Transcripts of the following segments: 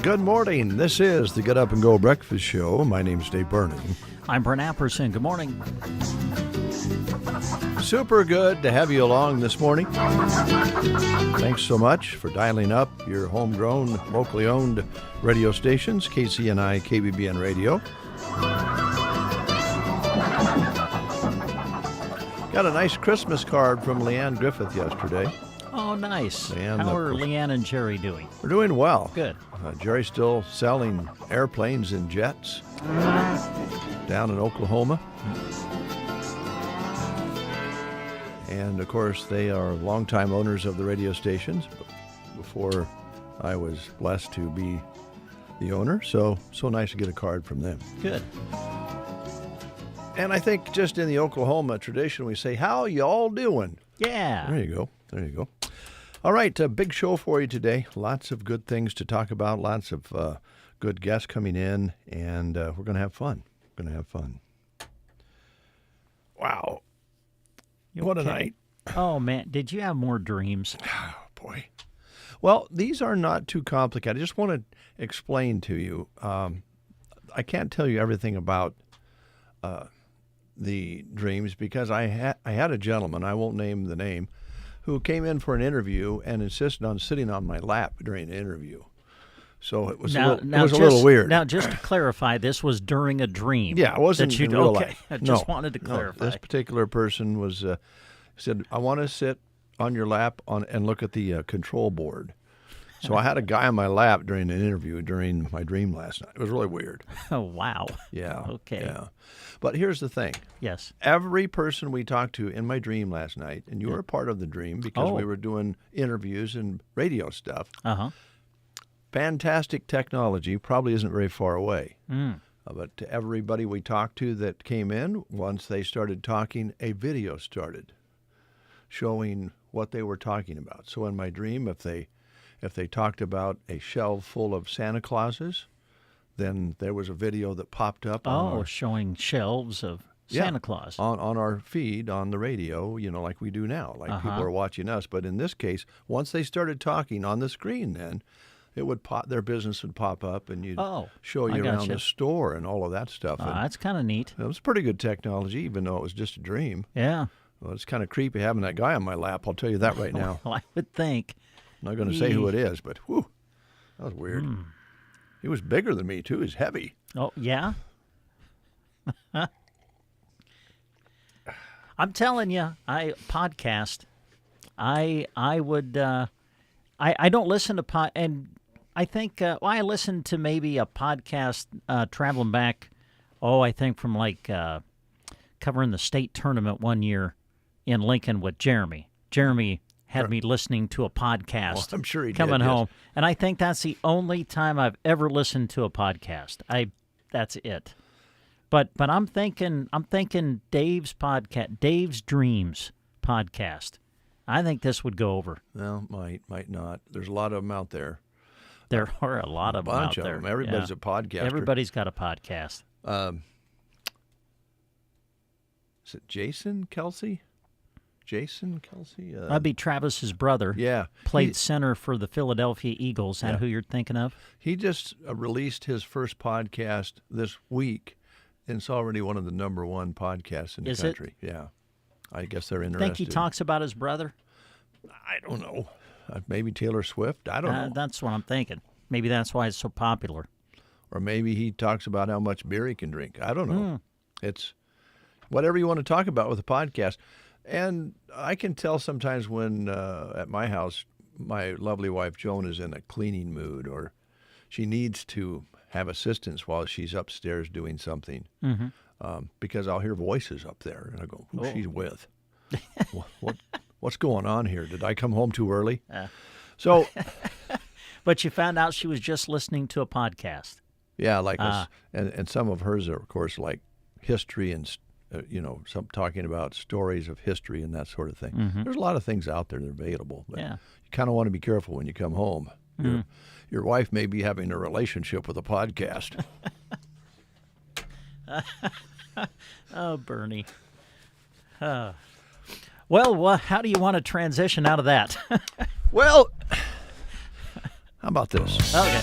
Good morning. This is the Get Up and Go Breakfast Show. My name's Dave Burning. I'm Brent Apperson. Good morning. Super good to have you along this morning. Thanks so much for dialing up your homegrown, locally owned radio stations, KCNI, KBBN Radio. Got a nice Christmas card from Leanne Griffith yesterday. Oh, nice. Leanne, how are Leanne and Jerry doing? We're doing well. Good. Jerry's still selling airplanes and jets down in Oklahoma. And, of course, they are longtime owners of the radio stations before I was blessed to be the owner. So nice to get a card from them. Good. And I think just in the Oklahoma tradition, we say, how y'all doing? Yeah. There you go. All right, a big show for you today. Lots of good things to talk about, lots of good guests coming in, and we're going to have fun. Wow. What a night. Oh, man. Did you have more dreams? Oh, boy. Well, these are not too complicated. I just want to explain to you. I can't tell you everything about the dreams because I had a gentleman, I won't name the name, who came in for an interview and insisted on sitting on my lap during the interview. So it was a little weird. Now, just to clarify, this was during a dream. Yeah, it wasn't in real life. I just wanted to clarify. This particular person was said, I want to sit on your lap and look at the control board. So I had a guy on my lap during an interview during my dream last night. It was really weird. Oh, wow. Yeah. Okay. Yeah. But here's the thing. Yes. Every person we talked to in my dream last night, and you were a part of the dream because we were doing interviews and radio stuff. Uh-huh. Fantastic technology, probably isn't very far away. Mm. But to everybody we talked to that came in, once they started talking, a video started showing what they were talking about. So in my dream, if they talked about a shelf full of Santa Clauses, then there was a video that popped up. Showing shelves of Santa Claus. On our feed on the radio, like we do now, like people are watching us. But in this case, once they started talking on the screen, then it would their business would pop up, and you'd show you around the store and all of that stuff. That's kind of neat. It was pretty good technology, even though it was just a dream. Yeah. Well, it's kind of creepy having that guy on my lap. I'll tell you that right now. Well, I would think. I'm not going to say who it is, but whew, that was weird. He was bigger than me, too. He's heavy. Oh, yeah? I'm telling you, I would, I don't listen to and I think, I listened to maybe a podcast traveling back, I think from covering the state tournament one year in Lincoln with Jeremy. Jeremy had me listening to a podcast. Well, I'm sure he coming did, home, and I think that's the only time I've ever listened to a podcast. That's it. But I'm thinking Dave's podcast, Dave's Dreams podcast. I think this would go over. Well, might not. There's a lot of them out there. There are a lot of them out there. Them. Everybody's a podcaster. Everybody's got a podcast. Is it Jason Kelsey? That'd be Travis's brother. Yeah. Played center for the Philadelphia Eagles. Is that who you're thinking of? He just released his first podcast this week, and it's already one of the number one podcasts in the country. Yeah. I guess they're interested. Think he talks about his brother? I don't know. Maybe Taylor Swift? I don't know. That's what I'm thinking. Maybe that's why it's so popular. Or maybe he talks about how much beer he can drink. I don't know. It's whatever you want to talk about with a podcast. And I can tell sometimes when at my house, my lovely wife Joan is in a cleaning mood or she needs to have assistance while she's upstairs doing something because I'll hear voices up there and I go, who's she's with? What's going on here? Did I come home too early? So, but you found out she was just listening to a podcast. Yeah, and some of hers are, of course, like history and some talking about stories of history and that sort of thing. There's a lot of things out there that are available, but you kind of want to be careful when you come home. Your wife may be having a relationship with a podcast. Oh, Bernie. Well, how do you want to transition out of that? Well, how about this? Okay.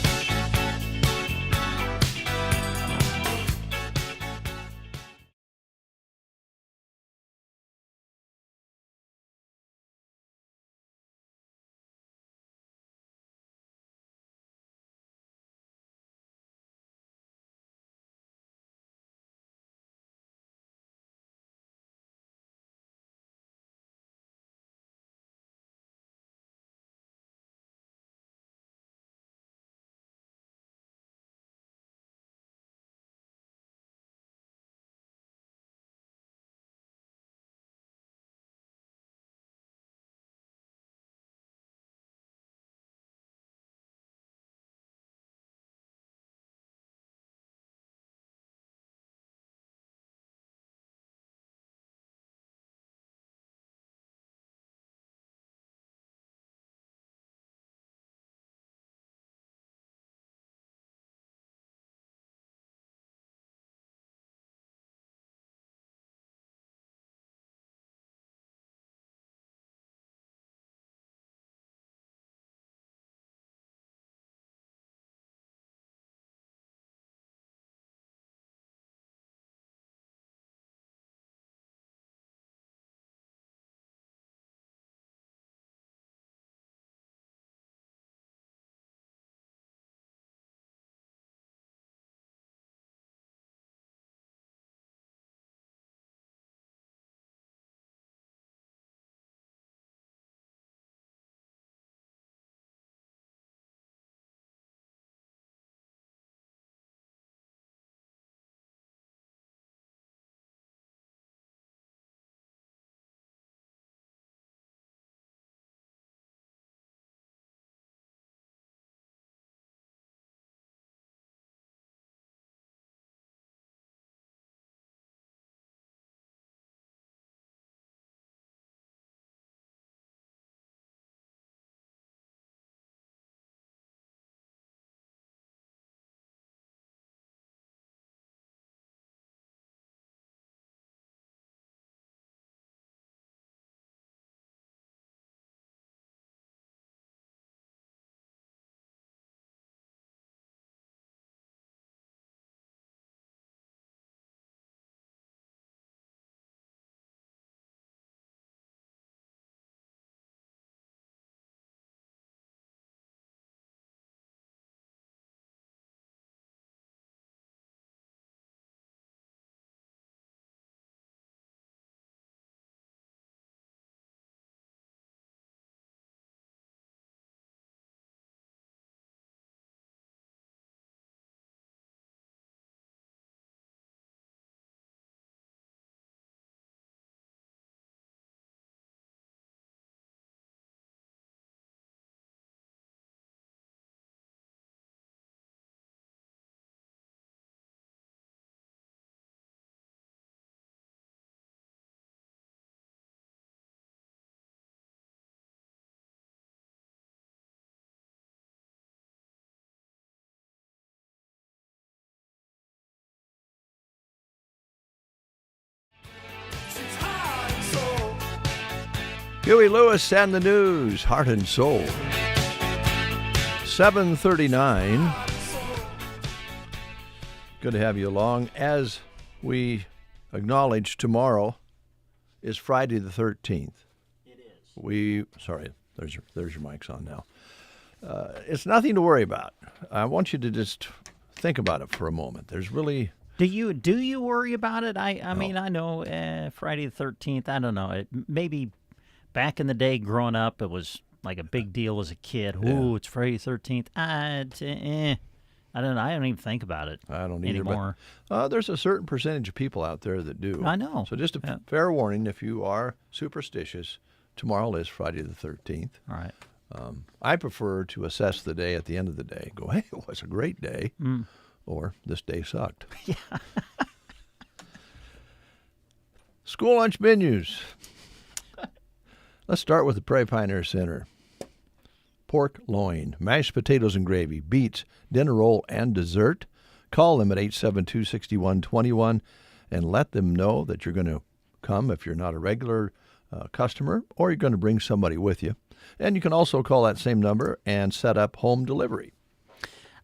Huey Lewis and the News, Heart and Soul. 7:39. Good to have you along. As we acknowledge, tomorrow is Friday the 13th. It is. There's your mics on now. It's nothing to worry about. I want you to just think about it for a moment. There's really... Do you worry about it? I mean, I know Friday the 13th, I don't know. Maybe back in the day growing up, it was like a big deal as a kid. Ooh, it's Friday the 13th. I don't know. I don't even think about it I don't either, anymore. But there's a certain percentage of people out there that do. I know. So just a fair warning, if you are superstitious, tomorrow is Friday the 13th. All right. I prefer to assess the day at the end of the day. Go, hey, it was a great day. Or this day sucked. Yeah. School lunch menus. Let's start with the Prairie Pioneer Center. Pork loin, mashed potatoes and gravy, beets, dinner roll, and dessert. Call them at 872-6121 and let them know that you're going to come if you're not a regular customer, or you're going to bring somebody with you. And you can also call that same number and set up home delivery.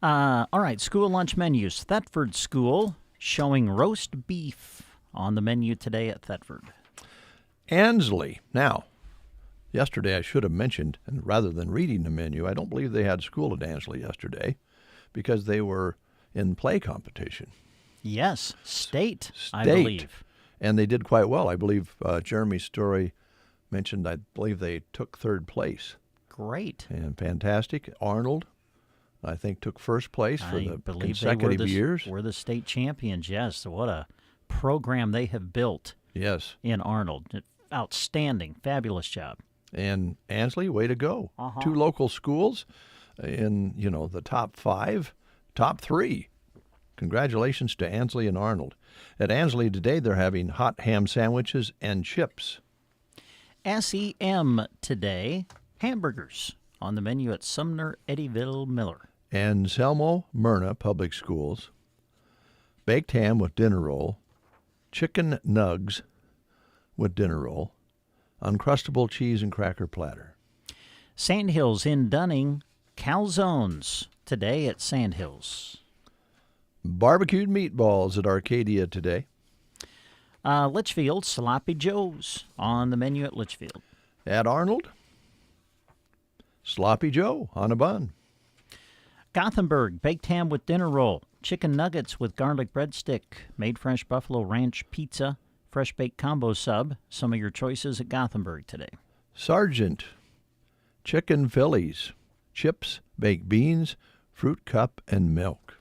All right, school lunch menus. Thetford School showing roast beef on the menu today at Thetford. Ansley. Now, yesterday I should have mentioned, and rather than reading the menu, I don't believe they had school at Ansley yesterday because they were in play competition. Yes, state, I believe. And they did quite well. I believe Jeremy's story mentioned, I believe they took third place. Great. And fantastic. Arnold, I think, took first place for the consecutive years. We're the state champions, yes. What a program they have built. Yes. In Arnold. Outstanding. Fabulous job. And Ansley, way to go. 2 local schools in, the top 5, top 3. Congratulations to Ansley and Arnold. At Ansley today, they're having hot ham sandwiches and chips. SEM today, hamburgers on the menu at Sumner, Eddyville, Miller. Anselmo Myrna Public Schools, baked ham with dinner roll, chicken nugs with dinner roll, Uncrustable cheese and cracker platter. Sandhills in Dunning, calzones today at Sandhills. Barbecued meatballs at Arcadia today. Litchfield, Sloppy Joe's on the menu at Litchfield. At Arnold, Sloppy Joe on a bun. Gothenburg, baked ham with dinner roll, chicken nuggets with garlic breadstick, made fresh buffalo ranch pizza, fresh baked combo sub. Some of your choices at Gothenburg today. Sargent, chicken Phillies, chips, baked beans, fruit cup, and milk.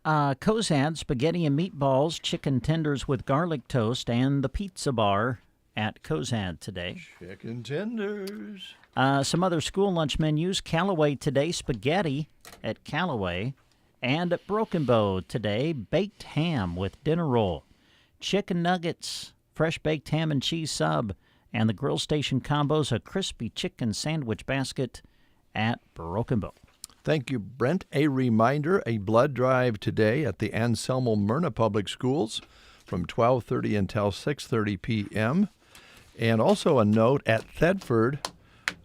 Cozad, spaghetti and meatballs, chicken tenders with garlic toast, and the pizza bar at Cozad today. Chicken tenders. Some other school lunch menus. Callaway today, spaghetti at Callaway. And at Broken Bow today, baked ham with dinner roll, chicken nuggets, fresh baked ham and cheese sub, and the grill station combos, a crispy chicken sandwich basket at Broken Bow. Thank you, Brent. A reminder, a blood drive today at the Anselmo Myrna Public Schools from 12:30 until 6:30 p.m. And also a note at Thetford,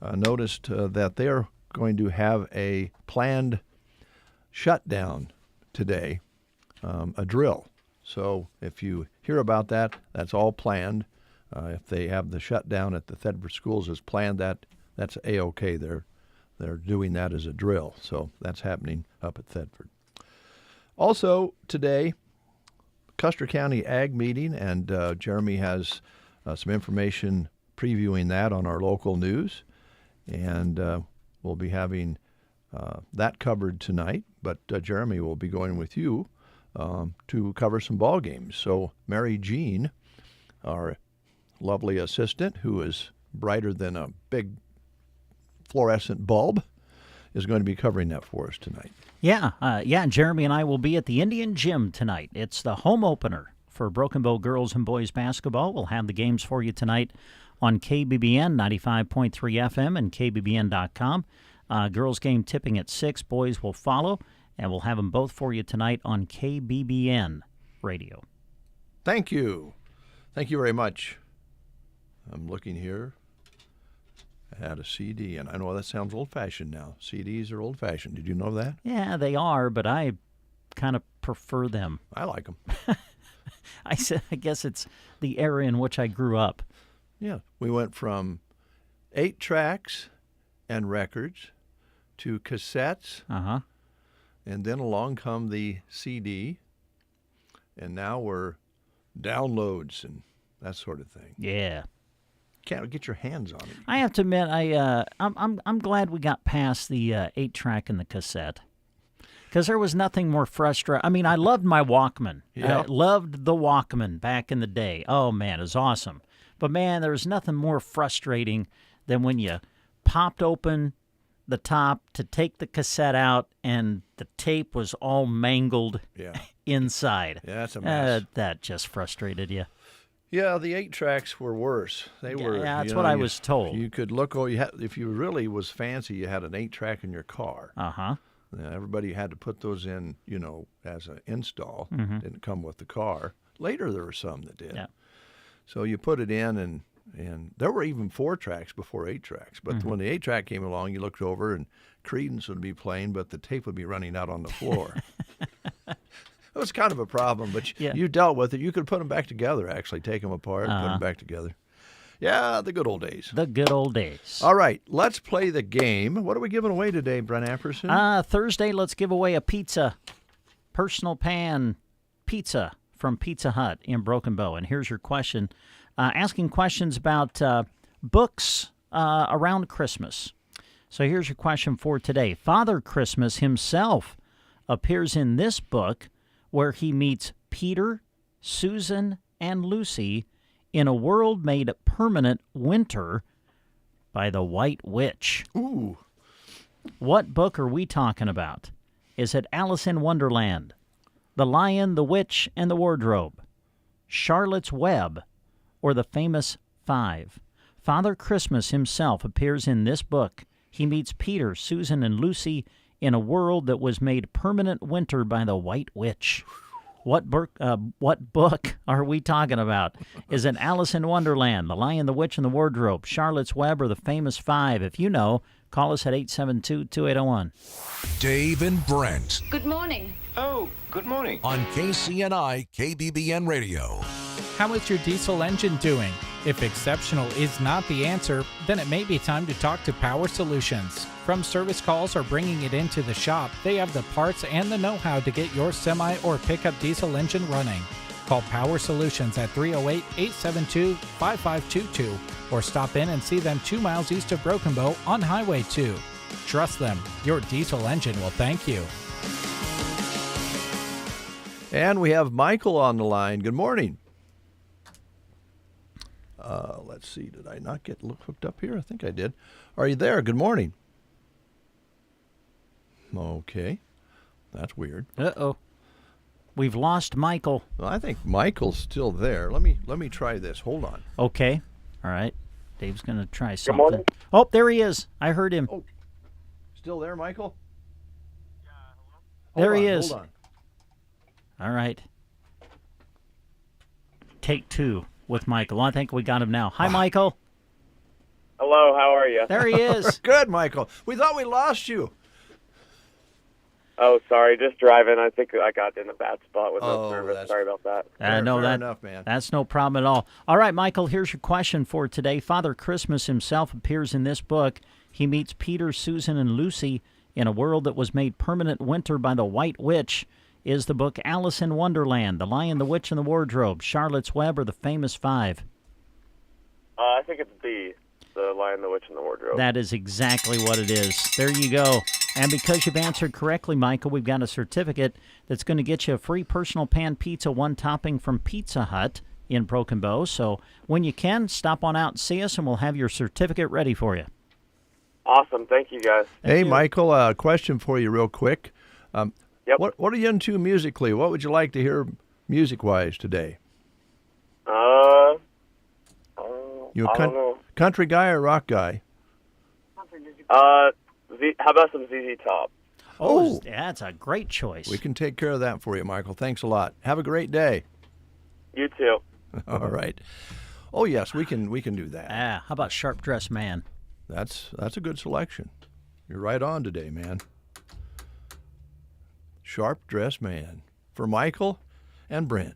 noticed that they are going to have a planned shutdown today, a drill. So if you hear about that, that's all planned. If they have the shutdown at the Thetford schools as planned, that's A-OK. They're doing that as a drill. So that's happening up at Thetford. Also today, Custer County Ag Meeting, and Jeremy has some information previewing that on our local news. And we'll be having that covered tonight. But Jeremy will be going with you to cover some ball games. So Mary Jean, our lovely assistant, who is brighter than a big fluorescent bulb, is going to be covering that for us tonight. Yeah, Jeremy and I will be at the Indian Gym tonight. It's the home opener for Broken Bow girls and boys basketball. We'll have the games for you tonight on KBBN 95.3 FM and KBBN.com. Girls game tipping at 6, boys will follow, and we'll have them both for you tonight on KBBN Radio. Thank you. Thank you very much. I'm looking here. had a CD, and I know that sounds old-fashioned now. CDs are old-fashioned. Did you know that? Yeah, they are, but I kind of prefer them. I like them. I guess it's the era in which I grew up. Yeah, we went from 8 tracks and records to cassettes, and then along come the CD, and now we're downloads and that sort of thing. Yeah. Can't get your hands on it. I have to admit, I'm glad we got past the 8-track and the cassette, because there was nothing more frustrating. I mean, I loved my Walkman. Yeah. I loved the Walkman back in the day. Oh man, it was awesome. But man, there was nothing more frustrating than when you popped open the top to take the cassette out and the tape was all mangled inside. Yeah, that's a mess. That just frustrated you. Yeah, the 8 tracks were worse. They were. Yeah, that's what I was told. You could look. If you really was fancy, you had an 8-track in your car. Everybody had to put those in, as an install. Didn't come with the car. Later, there were some that did. Yeah. So you put it in, and there were even 4 tracks before 8 tracks. But when the 8-track came along, you looked over, and Creedence would be playing, but the tape would be running out on the floor. It was kind of a problem, but you dealt with it. You could put them back together, actually. Take them apart and put them back together. Yeah, the good old days. The good old days. All right, let's play the game. What are we giving away today, Brent Apperson? Thursday, let's give away a pizza. Personal pan pizza from Pizza Hut in Broken Bow. And here's your question. Asking questions about books around Christmas. So here's your question for today. Father Christmas himself appears in this book where he meets Peter, Susan, and Lucy in a world made permanent winter by the White Witch. Ooh. What book are we talking about? Is it Alice in Wonderland, The Lion, the Witch, and the Wardrobe, Charlotte's Web, or The Famous Five? Father Christmas himself appears in this book. He meets Peter, Susan, and Lucy in a world that was made permanent winter by the White Witch. What book are we talking about? Is it Alice in Wonderland, The Lion, the Witch, and the Wardrobe, Charlotte's Web, or The Famous Five? If you know, call us at 872-2801. Dave and Brent. Good morning. Oh, good morning. On KCNI KBBN Radio. How is your diesel engine doing? If exceptional is not the answer, then it may be time to talk to Power Solutions. From service calls or bringing it into the shop, they have the parts and the know-how to get your semi or pickup diesel engine running. Call Power Solutions at 308-872-5522 or stop in and see them 2 miles east of Broken Bow on Highway 2. Trust them, your diesel engine will thank you. And we have Michael on the line. Good morning. Let's see. Did I not get hooked up here? I think I did. Are you there? Good morning. Okay. That's weird. Uh-oh. We've lost Michael. Well, I think Michael's still there. Let me try this. Hold on. Okay. All right. Dave's going to try something. Good morning. Oh, there he is. I heard him. Oh, still there, Michael? There he Hold is. on. All right. Take 2 with Michael. I think we got him now. Hi, Michael. Hello, how are you? There he is. Good, Michael. We thought we lost you. Oh, sorry, just driving. I think I got in a bad spot with Oh, no service. that's- Sorry about that. No, Fair enough, man. That's no problem at all. All right, Michael, here's your question for today. Father Christmas himself appears in this book. He meets Peter, Susan, and Lucy in a world that was made permanent winter by the White Witch. Is the book Alice in Wonderland, The Lion, the Witch, and the Wardrobe, Charlotte's Web, or The Famous Five? I think it's B, The Lion, the Witch, and the Wardrobe. That is exactly what it is. There you go. And because you've answered correctly, Michael, we've got a certificate that's going to get you a free personal pan pizza, 1 topping from Pizza Hut in Broken Bow. So when you can, stop on out and see us, and we'll have your certificate ready for you. Awesome. Thank you, guys. Hey, Michael, a question for you real quick. Yep. What are you into musically? What would you like to hear music-wise today? You I don't know. country guy or rock guy? How about some ZZ Top? Oh, that's a great choice. We can take care of that for you, Michael. Thanks a lot. Have a great day. You too. All right. Oh, yes, we can do that. How about Sharp Dressed Man? That's a good selection. You're right on today, man. Sharp Dressed Man for Michael and Brent.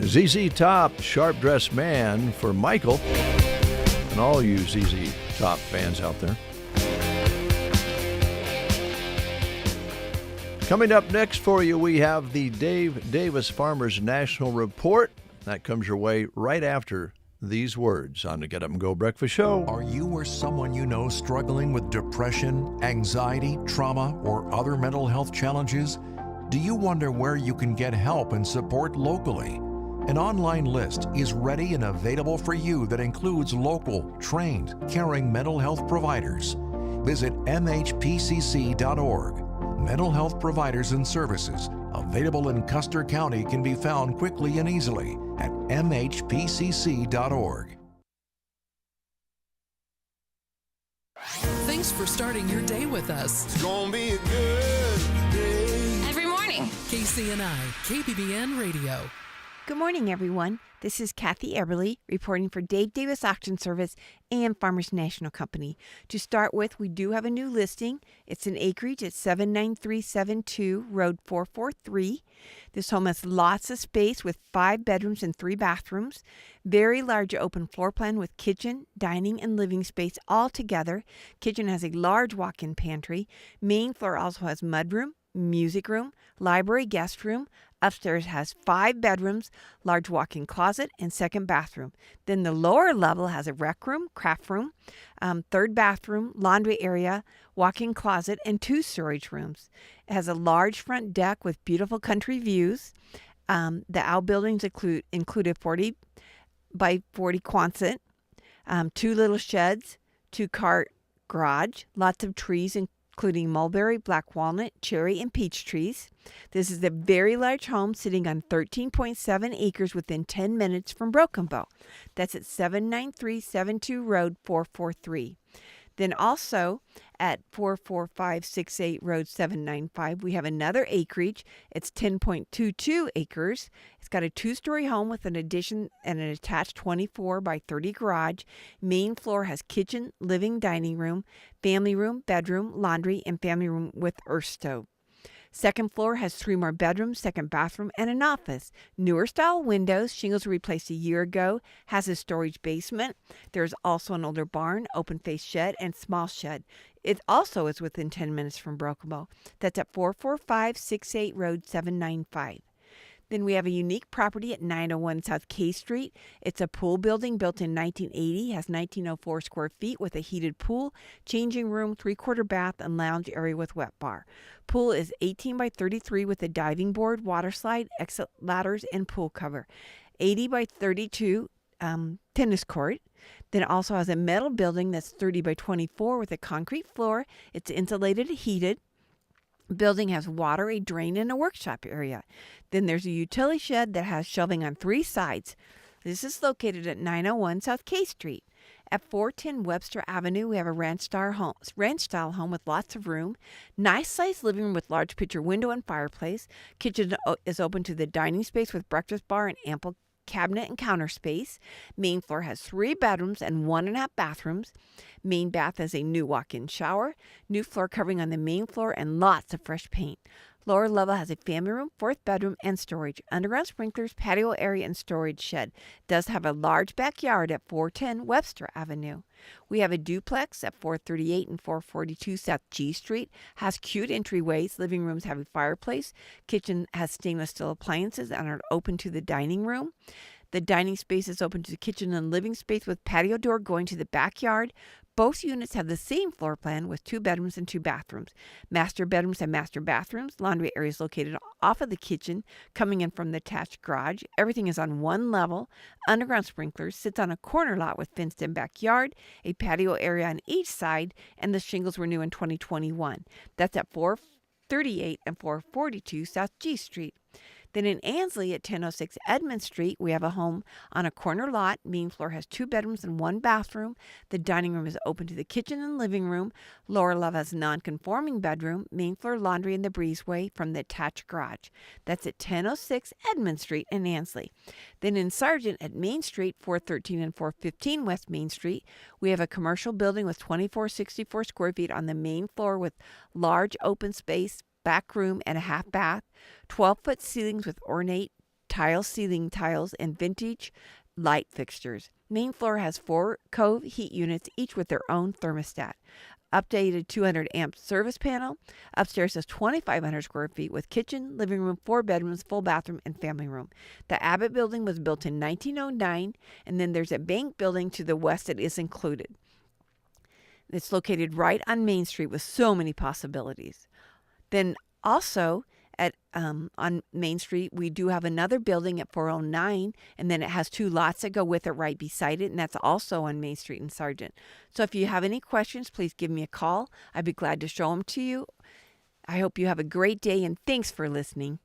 ZZ Top, Sharp Dressed Man for Michael, and all you ZZ Top fans out there. Coming up next for you, we have the Dave Davis Farmers National Report. That comes your way right after these words on the Get Up and Go Breakfast Show. Are you or someone you know struggling with depression, anxiety, trauma, or other mental health challenges? Do you wonder where you can get help and support locally? An online list is ready and available for you that includes local, trained, caring mental health providers. Visit mhpcc.org. Mental health providers and services available in Custer County can be found quickly and easily at mhpcc.org. Thanks for starting your day with us. It's gonna be a good day. Every morning, KCNI, KBBN Radio. Good morning, everyone. This is Kathy Eberly reporting for Dave Davis Auction Service and Farmers National Company. To start with, we do have a new listing. It's an acreage at 79372 Road 443. This home has lots of space with 5 bedrooms and 3 bathrooms. Very large open floor plan with kitchen, dining, and living space all together. Kitchen has a large walk-in pantry. Main floor also has mudroom, music room, library, guest room. Upstairs has 5 bedrooms, large walk-in closet, and second bathroom. Then the lower level has a rec room, craft room, third bathroom, laundry area, walk-in closet, and 2 storage rooms. It has a large front deck with beautiful country views. The outbuildings include a 40 by 40 Quonset, 2 little sheds, 2-car garage, lots of trees, including mulberry, black walnut, cherry, and peach trees. This is a very large home sitting on 13.7 acres within 10 minutes from Broken Bow. That's at 79372 Road 443. Then also at 44568 Road 795, we have another acreage. It's 10.22 acres. It's got a 2-story home with an addition and an attached 24 by 30 garage. Main floor has kitchen, living, dining room, family room, bedroom, laundry, and family room with earth stove. Second floor has 3 more bedrooms, second bathroom, and an office. Newer style windows, shingles were replaced a year ago, has a storage basement. There's also an older barn, open face shed, and small shed. It also is within 10 minutes from Broken Bow. That's at 44568 Road 795. Then we have a unique property at 901 South K Street. It's a pool building built in 1980, has 1904 square feet with a heated pool, changing room, 3-quarter bath, and lounge area with wet bar. Pool is 18 by 33 with a diving board, water slide, exit ladders, and pool cover. 80 by 32 tennis court. Then it also has a metal building that's 30 by 24 with a concrete floor. It's insulated, heated. Building has water, a drain, and a workshop area. Then there's a utility shed that has shelving on 3 sides. This is located at 901 South K Street. At 410 Webster Avenue, we have a ranch-style home with lots of room. Nice-sized living room with large picture window and fireplace. Kitchen is open to the dining space with breakfast bar and ample cabinet and counter space. Main floor has 3 bedrooms and 1.5 bathrooms. Main bath has a new walk-in shower, new floor covering on the main floor, and lots of fresh paint. Lower level has a family room, 4th bedroom, and storage. Underground sprinklers, patio area, and storage shed. Does have a large backyard at 410 Webster Avenue. We have a duplex at 438 and 442 South G Street. Has cute entryways. Living rooms have a fireplace. Kitchen has stainless steel appliances and are open to the dining room. The dining space is open to the kitchen and living space with patio door going to the backyard. Both units have the same floor plan with 2 bedrooms and 2 bathrooms. Master bedrooms have master bathrooms. Laundry area is located off of the kitchen, coming in from the attached garage. Everything is on 1 level. Underground sprinklers, sits on a corner lot with fenced-in backyard, a patio area on each side, and the shingles were new in 2021. That's at 438 and 442 South G Street. Then in Ansley at 1006 Edmund Street, we have a home on a corner lot. Main floor has 2 bedrooms and 1 bathroom. The dining room is open to the kitchen and living room. Lower level has a non-conforming bedroom. Main floor laundry in the breezeway from the attached garage. That's at 1006 Edmund Street in Ansley. Then in Sargent at Main Street, 413 and 415 West Main Street, we have a commercial building with 2464 square feet on the main floor with large open space, back room, and a half bath, 12-foot ceilings with ornate ceiling tiles and vintage light fixtures. Main floor has 4 Cove heat units, each with their own thermostat. Updated 200 amp service panel. Upstairs is 2,500 square feet with kitchen, living room, 4 bedrooms, full bathroom, and family room. The Abbott building was built in 1909, and then there's a bank building to the west that is included. It's located right on Main Street with so many possibilities. Then also at on Main Street, we do have another building at 409, and then it has 2 lots that go with it right beside it, and that's also on Main Street in Sargent. So if you have any questions, please give me a call. I'd be glad to show them to you. I hope you have a great day, and thanks for listening.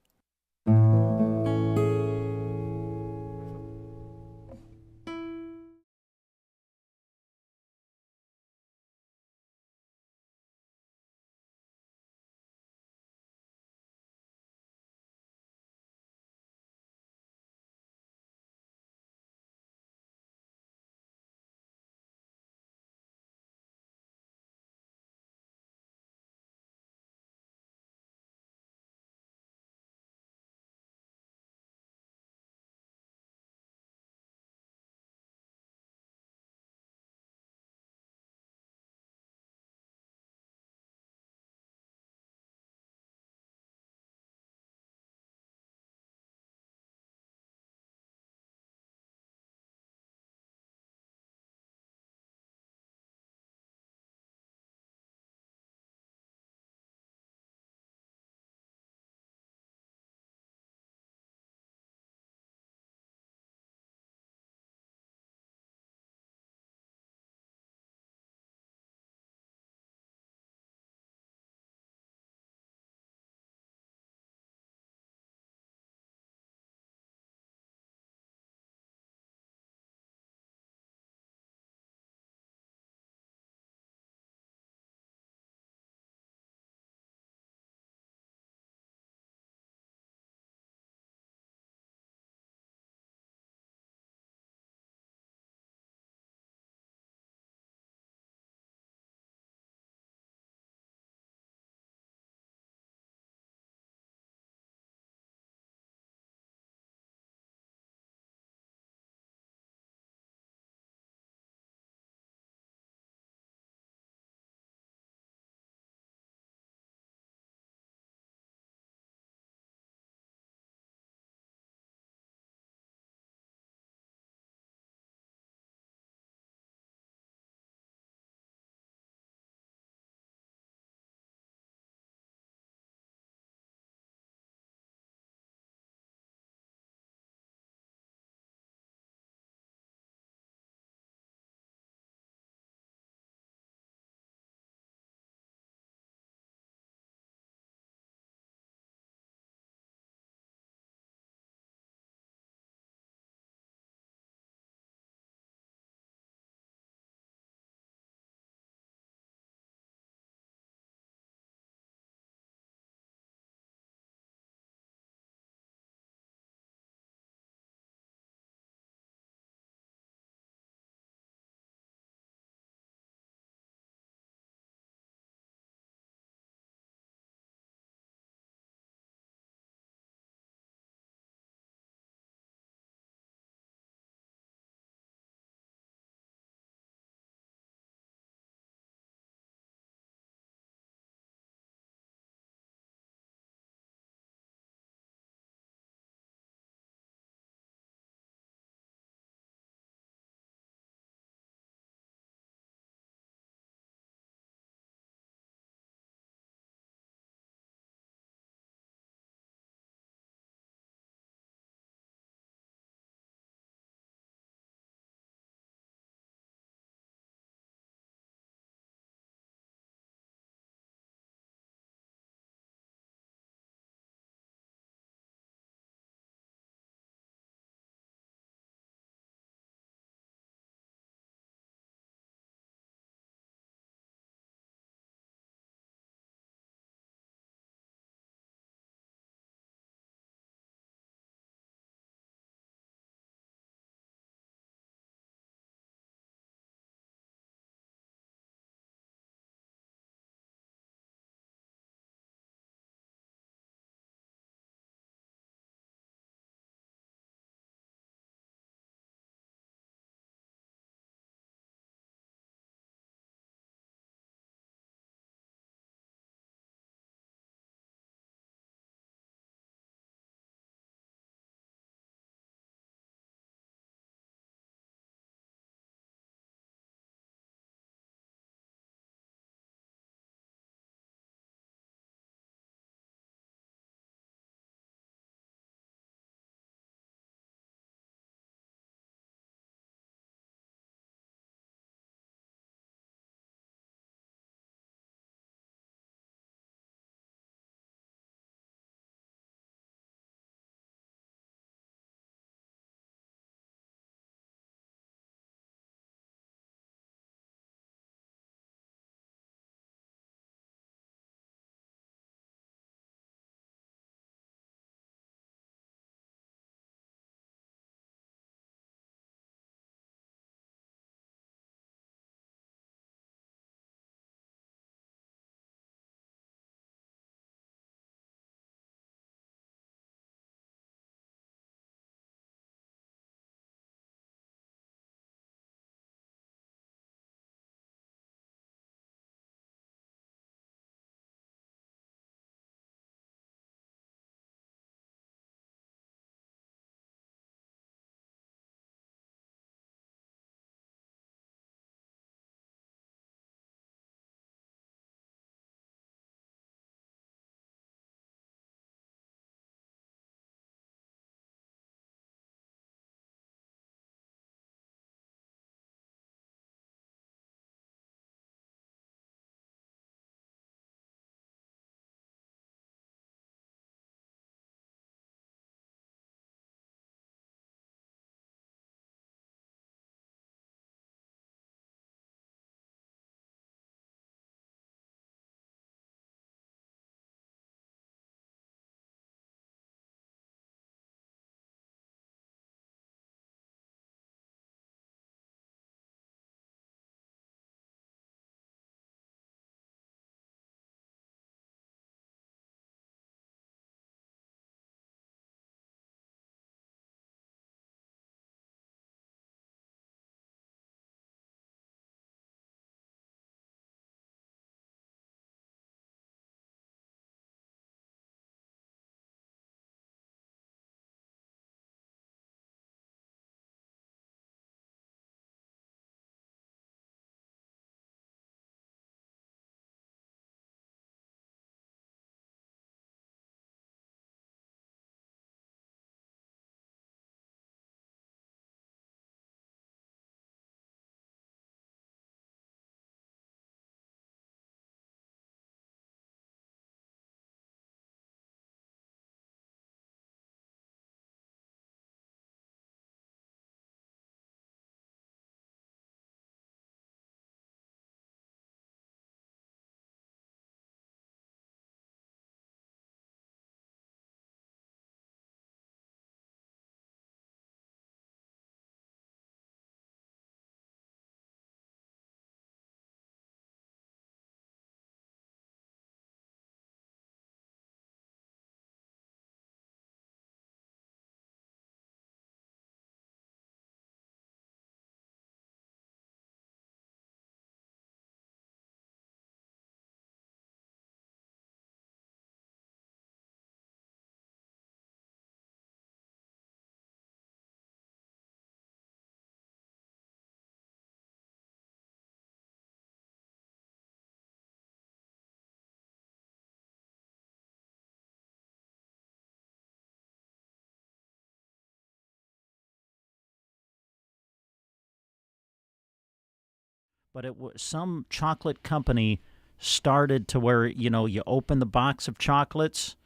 but some chocolate company started to where, you open the box of chocolates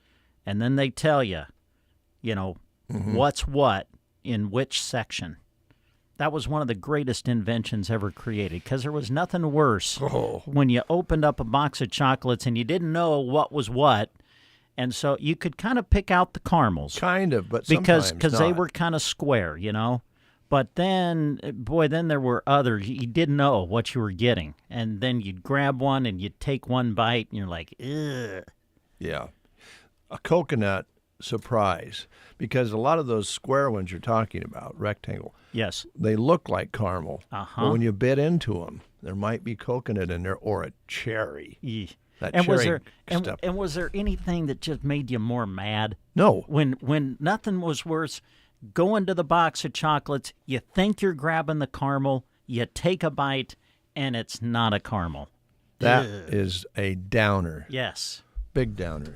and then they tell you, what's what in which section. That was one of the greatest inventions ever created because there was nothing worse when you opened up a box of chocolates and you didn't know what was what. And so you could kind of pick out the caramels. Kind of, but because sometimes they not. were kind of square, But then, then there were others. You didn't know what you were getting. And then you'd grab one and you'd take one bite and you're like, ugh. Yeah. A coconut surprise, because a lot of those square ones you're talking about, rectangle, Yes. they look like caramel. Uh-huh. But when you bit into them, there might be coconut in there or a cherry. Eeh. That And was cherry there stuff. and was there anything that just made you more mad? No. When nothing was worse, going to the box of chocolates, you think you're grabbing the caramel, you take a bite, and it's not a caramel. That Ugh. is a downer. Yes. Big downer.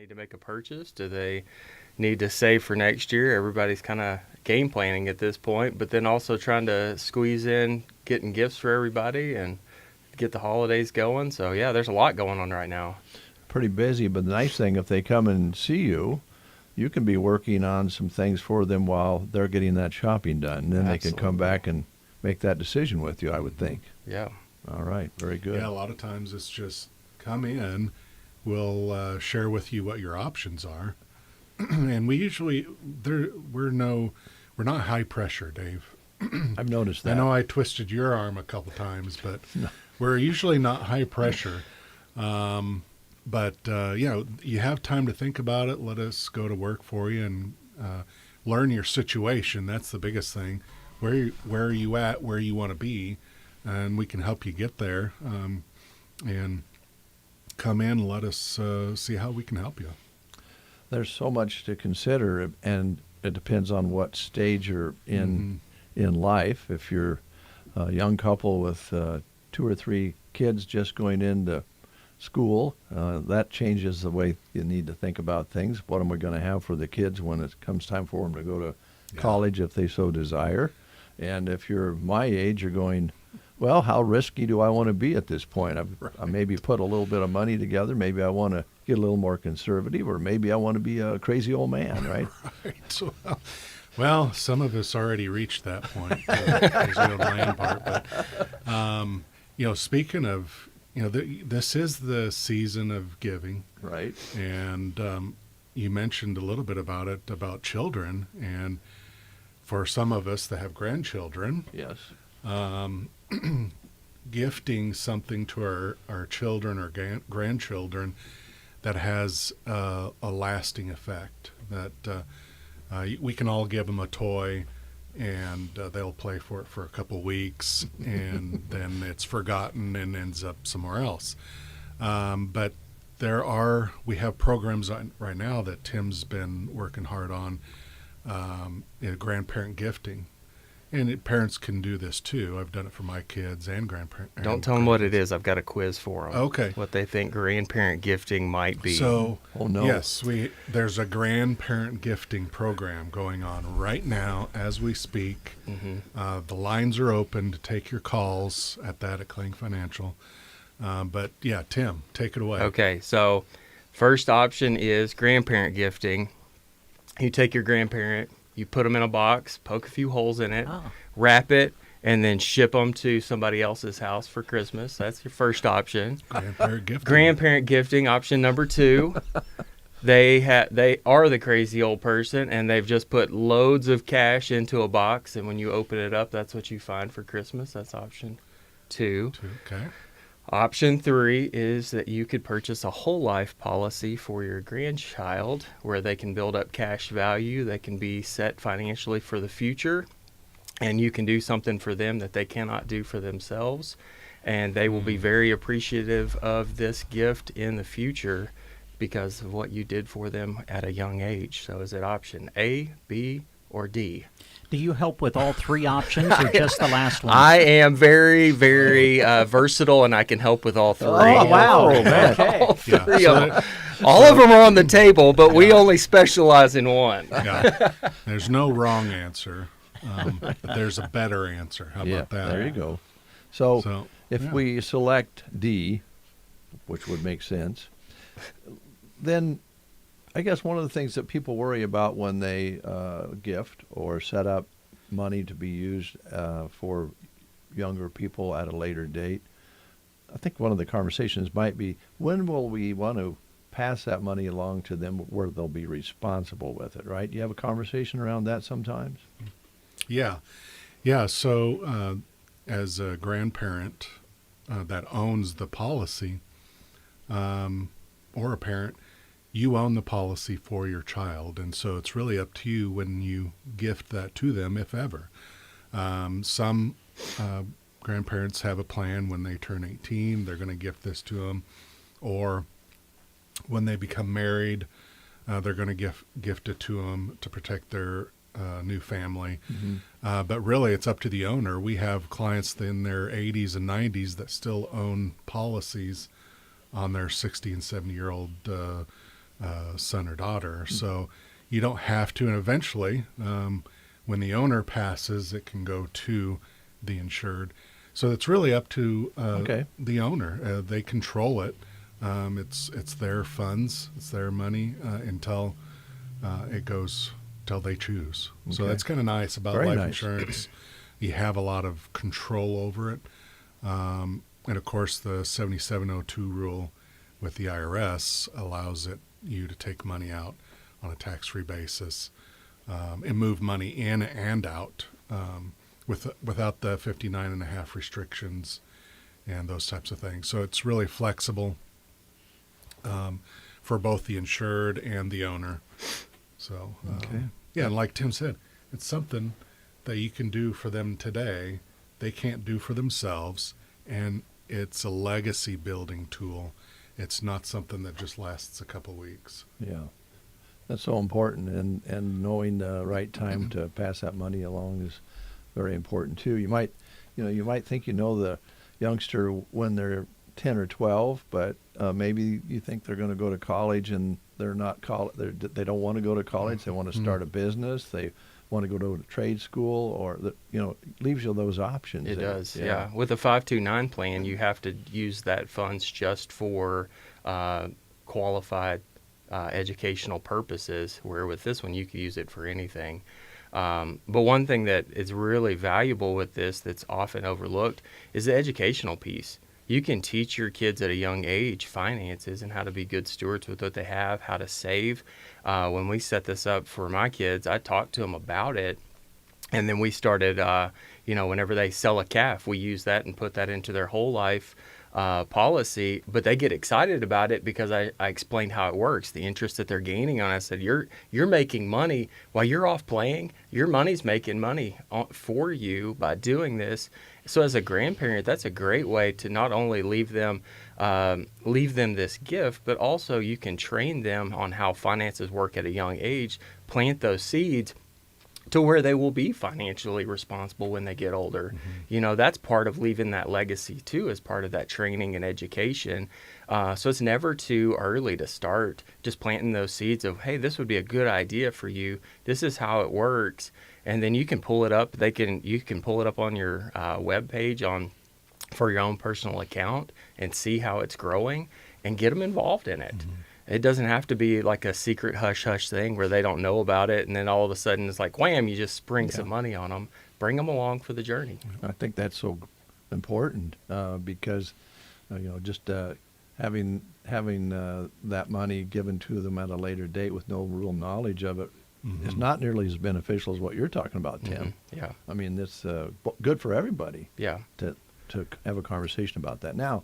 need to make a purchase? Do they need to save for next year? Everybody's kind of game planning at this point, but then also trying to squeeze in getting gifts for everybody and get the holidays going. So, yeah, there's a lot going on right now. Pretty busy, but the nice thing, if they come and see you, you can be working on some things for them while they're getting that shopping done. And then they can come back and make that decision with you, I would think. Yeah. All right. Very good. Yeah, a lot of times it's just come in, we'll share with you what your options are. And we usually, we're not high pressure, Dave. I've noticed that. I know I twisted your arm a couple times, but we're usually not high pressure. But you have time to think about it. Let us go to work for you and learn your situation. That's the biggest thing. Where are you at? Where you want to be, and we can help you get there. And come in and let us see how we can help you. There's so much to consider, and it depends on what stage you're in life. If you're a young couple with 2 or 3 kids just going into school, that changes the way you need to think about things. What am we going to have for the kids when it comes time for them to go to college if they so desire? And if you're my age, you're going, well, how risky do I want to be at this point? I maybe put a little bit of money together. Maybe I want to get a little more conservative, or maybe I want to be a crazy old man, right? Right. Well, some of us already reached that point, the crazy old man part. But, speaking of, this is the season of giving. Right. And you mentioned a little bit about it, about children. And for some of us that have grandchildren, yes, gifting something to our children or grandchildren that has a lasting effect, that we can all give them a toy and they'll play for it for a couple weeks and then it's forgotten and ends up somewhere else. But we have programs right now that Tim's been working hard on, grandparent gifting. And parents can do this too. I've done it for my kids and grandparents. Don't tell them what it is. I've got a quiz for them. Okay. What they think grandparent gifting might be. So, oh no. Yes, there's a grandparent gifting program going on right now as we speak. Mm-hmm. The lines are open to take your calls at Kling Financial. But yeah, Tim, take it away. Okay, so first option is grandparent gifting. You take your grandparent, you put them in a box, poke a few holes in it, wrap it, and then ship them to somebody else's house for Christmas. That's your first option. Grandparent gifting. Grandparent gifting, option number 2. They are the crazy old person, and they've just put loads of cash into a box, and when you open it up, that's what you find for Christmas. That's option 2. Okay. Option 3 is that you could purchase a whole life policy for your grandchild where they can build up cash value. They can be set financially for the future, and you can do something for them that they cannot do for themselves. And they will be very appreciative of this gift in the future because of what you did for them at a young age. So is it option A, B, or D? Do you help with all 3 options or just the last one? I am very, very versatile, and I can help with all 3. Oh, wow. Okay. All 3 of them. All of them are on the table, but we only specialize in one. Yeah. There's no wrong answer, but there's a better answer. How about that? There you go. So if we select D, which would make sense, then I guess one of the things that people worry about when they gift or set up money to be used for younger people at a later date, I think one of the conversations might be, when will we want to pass that money along to them where they'll be responsible with it, right? Do you have a conversation around that sometimes? Yeah. Yeah, so as a grandparent that owns the policy, or a parent, you own the policy for your child, and so it's really up to you when you gift that to them, if ever. Some grandparents have a plan when they turn 18, they're going to gift this to them, or when they become married, they're going to gift it to them to protect their new family. Mm-hmm. But really, it's up to the owner. We have clients in their 80s and 90s that still own policies on their 60 and 70-year-old son or daughter. So you don't have to. And eventually, when the owner passes, it can go to the insured. So it's really up to the owner. They control it. It's their funds. It's their money until it goes till they choose. So that's kind of nice about life insurance. You have a lot of control over it. And of course, the 7702 rule with the IRS allows you to take money out on a tax-free basis and move money in and out without the 59.5 restrictions and those types of things. So it's really flexible for both the insured and the owner. So, and like Tim said, it's something that you can do for them today they can't do for themselves, and it's a legacy building tool. It's not something that just lasts a couple weeks. Yeah, that's so important, and knowing the right time to pass that money along is very important too. You might think the youngster when they're 10 or 12, but maybe you think they're going to go to college and they're not they don't want to go to college. They want to start a business. They want to go to a trade school, or it leaves you those options. It does, yeah. With a 529 plan, you have to use that funds just for qualified educational purposes, where with this one you could use it for anything. But one thing that is really valuable with this that's often overlooked is the educational piece. You can teach your kids at a young age finances and how to be good stewards with what they have, how to save. When we set this up for my kids, I talked to them about it. And then we started, whenever they sell a calf, we use that and put that into their whole life policy. But they get excited about it because I explained how it works, the interest that they're gaining on it. I said, you're making money while you're off playing. Your money's making money for you by doing this. So as a grandparent, that's a great way to not only leave them this gift, but also you can train them on how finances work at a young age, plant those seeds to where they will be financially responsible when they get older. Mm-hmm. That's part of leaving that legacy too, as part of that training and education. So it's never too early to start just planting those seeds of, hey, this would be a good idea for you. This is how it works. And then you can pull it up. You can pull it up on your web page for your own personal account and see how it's growing and get them involved in it. Mm-hmm. It doesn't have to be like a secret hush-hush thing where they don't know about it, and then all of a sudden it's like, wham, you just spring some money on them. Bring them along for the journey. I think that's so important because, just having that money given to them at a later date with no real knowledge of it is not nearly as beneficial as what you're talking about, Tim. Mm-hmm. Yeah. I mean, it's good for everybody. Yeah. To have a conversation about that. Now,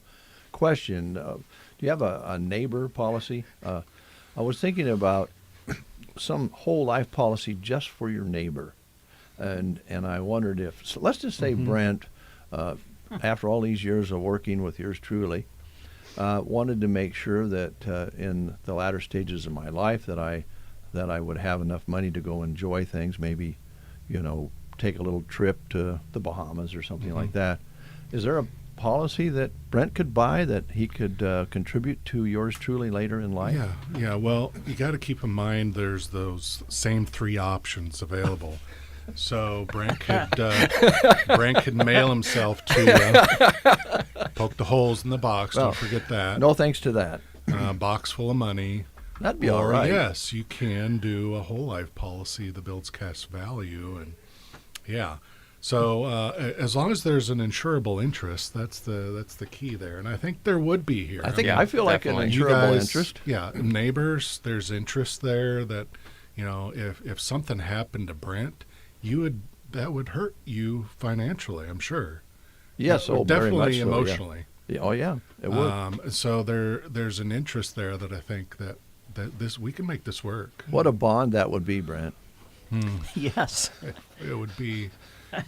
question: do you have a neighbor policy? I was thinking about some whole life policy just for your neighbor, and I wondered if let's just say Brent, after all these years of working with yours truly, wanted to make sure that in the latter stages of my life that I would have enough money to go enjoy things, maybe, take a little trip to the Bahamas or something like that. Is there a policy that Brent could buy that he could contribute to yours truly later in life? Yeah. Well, you got to keep in mind there's those same three options available. So Brent could mail himself to you, poke the holes in the box. Don't forget that. No thanks to that. Box full of money. That'd be all right. Yes, you can do a whole life policy that builds cash value, and So as long as there's an insurable interest, that's the key there, and I think there would be here. I feel like an insurable interest. Yeah, neighbors, there's interest there that, if something happened to Brent, that would hurt you financially, I'm sure. Yes, definitely very much so, emotionally. Yeah. Oh yeah, it would. So there's an interest there that I think that we can make this work. What a bond that would be, Brent. Yes. It would be,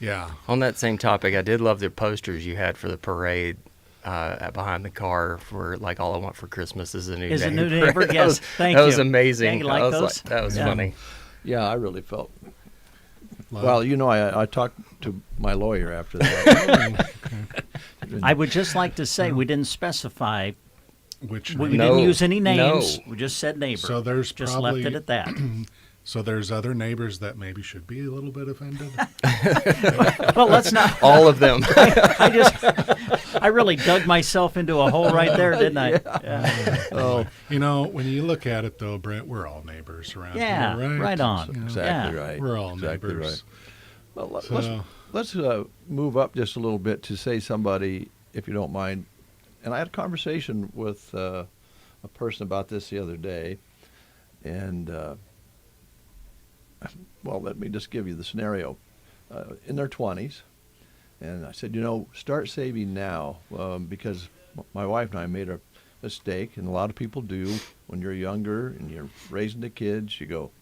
yeah. On that same topic, I did love the posters you had for the parade behind the car for like all I want for Christmas is a new neighbor. A new neighbor, yes. Thank you. That was amazing. Yeah, you like those? That was funny. Yeah, I really felt. Well, I talked to my lawyer after that. I would just like to say we didn't specify Which We No. didn't use any names. No. We just said neighbor. So there's just probably left it at that. So there's other neighbors that maybe should be a little bit offended. Well, let's not. All of them. I really dug myself into a hole right there, didn't I? Yeah. Oh, You know, when you look at it, though, Brent, we're all neighbors around Yeah, here, right? right on. You know, exactly Yeah. right. We're all exactly neighbors. right. Well, So- let's move up just a little bit to say somebody, if you don't mind. And I had a conversation with a person about this the other day, and well, let me just give you the scenario. In their 20s, and I said, start saving now because my wife and I made a mistake, and a lot of people do when you're younger and you're raising the kids. You go,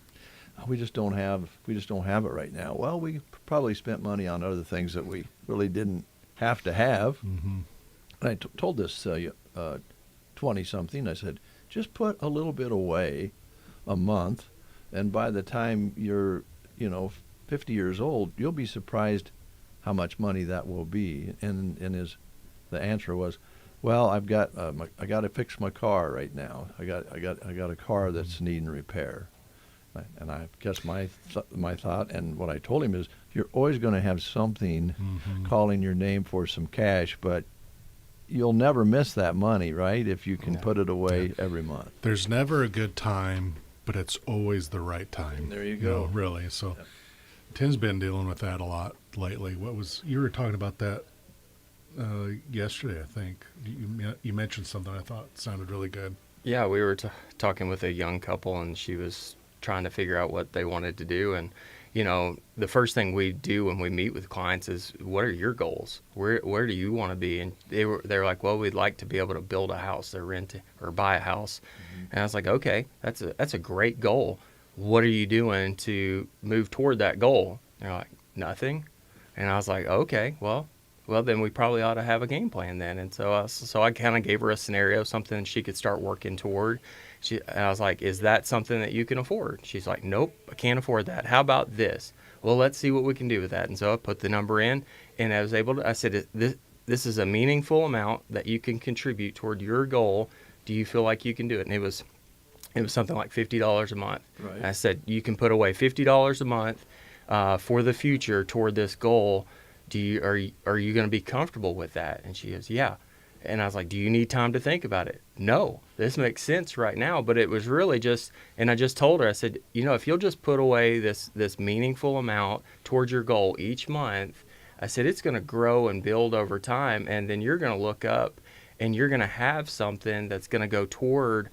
we just don't have it right now. Well, we probably spent money on other things that we really didn't have to have. Mm-hmm. And I told this 20-something, I said, just put a little bit away a month, and by the time you're, 50 years old, you'll be surprised how much money that will be. And the answer was, well, I got to fix my car right now. I got a car that's needing repair. And I guess my thought and what I told him is, you're always going to have something calling your name for some cash, but you'll never miss that money, right? If you can put it away every month. There's never a good time, but it's always the right time. There you go. Really. So Tim's been dealing with that a lot lately. You were talking about that yesterday, I think. You mentioned something I thought sounded really good. Yeah, we were talking with a young couple, and she was trying to figure out what they wanted to do. And, the first thing we do when we meet with clients is, what are your goals? Where do you want to be? And they're like, well, we'd like to be able to build a house or rent or buy a house. And I was like, okay, that's a great goal. What are you doing to move toward that goal? And they're like, nothing. And I was like, okay, well, then we probably ought to have a game plan then. And so I kind of gave her a scenario, something she could start working toward. And I was like, is that something that you can afford? She's like, nope, I can't afford that. How about this? Well, let's see what we can do with that. And so I put the number in, and I said, this is a meaningful amount that you can contribute toward your goal. Do you feel like you can do it? And it was something like $50 a month. Right. And I said, you can put away $50 a month for the future toward this goal. Are you going to be comfortable with that? And she goes, yeah. And I was like, do you need time to think about it? No, this makes sense right now. But it was really just, and I just told her, I said, if you'll just put away this meaningful amount towards your goal each month, I said, it's going to grow and build over time. And then you're going to look up and you're going to have something that's going to go toward,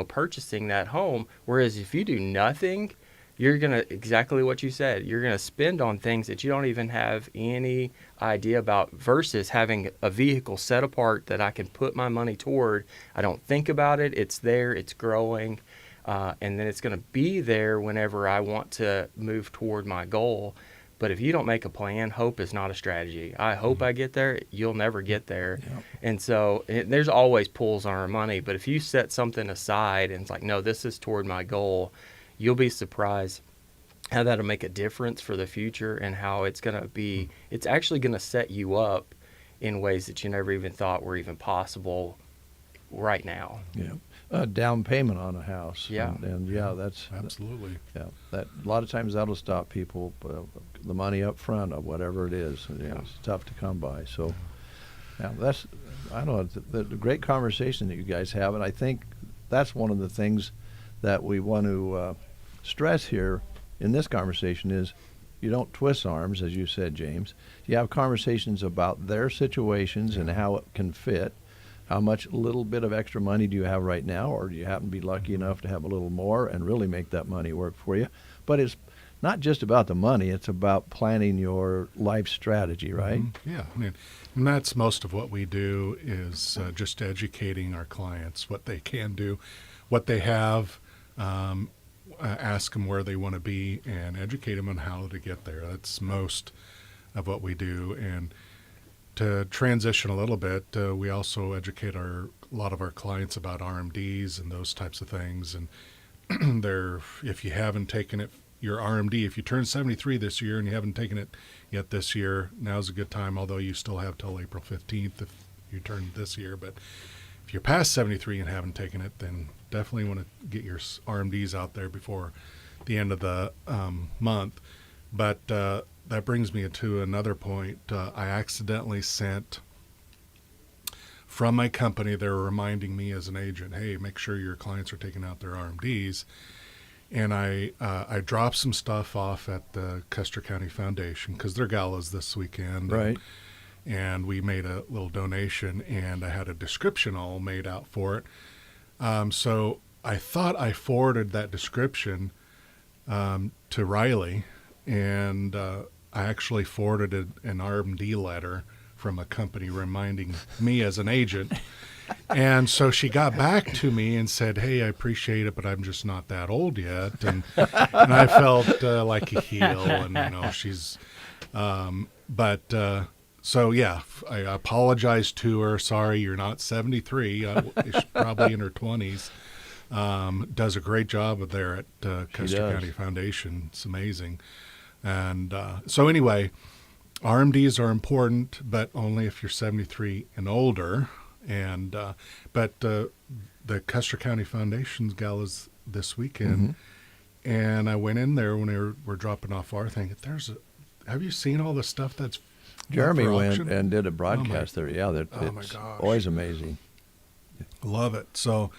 purchasing that home. Whereas if you do nothing, you're going to, exactly what you said, you're going to spend on things that you don't even have any idea about, versus having a vehicle set apart that I can put my money toward. I don't think about it. It's there. It's growing. And then it's going to be there whenever I want to move toward my goal. But if you don't make a plan, hope is not a strategy. I hope I get there. You'll never get there. Yep. And so there's always pulls on our money. But if you set something aside and it's like, no, this is toward my goal, you'll be surprised how that'll make a difference for the future, and how it's actually going to set you up in ways that you never even thought were even possible right now. Yeah. A down payment on a house. Yeah. And that's absolutely. Yeah. That a lot of times that'll stop people, the money up front of whatever it is. It's tough to come by. So I don't know, the great conversation that you guys have, and I think that's one of the things that we want to stress here in this conversation is, you don't twist arms, as you said, James. You have conversations about their situations and how it can fit. How much little bit of extra money do you have right now, or do you happen to be lucky enough to have a little more and really make that money work for you? But it's not just about the money, it's about planning your life strategy, right? Mm-hmm. Yeah, and that's most of what we do is just educating our clients what they can do, what they have, ask them where they want to be, and educate them on how to get there. That's most of what we do. And to transition a little bit, we also educate a lot of our clients about RMDs and those types of things. And if you haven't taken it, your RMD, if you turn 73 this year and you haven't taken it yet this year, now's a good time, although you still have till April 15th if you turn this year. But if you're past 73 and haven't taken it, then definitely want to get your RMDs out there before the end of the month. But that brings me to another point. I accidentally sent from my company, they were reminding me as an agent, hey, make sure your clients are taking out their RMDs. And I dropped some stuff off at the Custer County Foundation because their gala's this weekend. Right. And we made a little donation, and I had a description all made out for it. So I thought I forwarded that description to Riley, and I actually forwarded an RMD letter from a company reminding me as an agent. And so she got back to me and said, hey, I appreciate it, but I'm just not that old yet. And I felt like a heel, and, she's, so yeah, I apologized to her. Sorry, you're not 73. She's probably in her 20s. Does a great job there at Custer County Foundation. It's amazing. And so anyway, RMDs are important, but only if you're 73 and older. And but the Custer County Foundation's gala's this weekend, and I went in there when they were dropping off our thing. Have you seen all the stuff that's Jeremy went and did a broadcast there. Yeah, oh my it's gosh, always amazing. Love it. So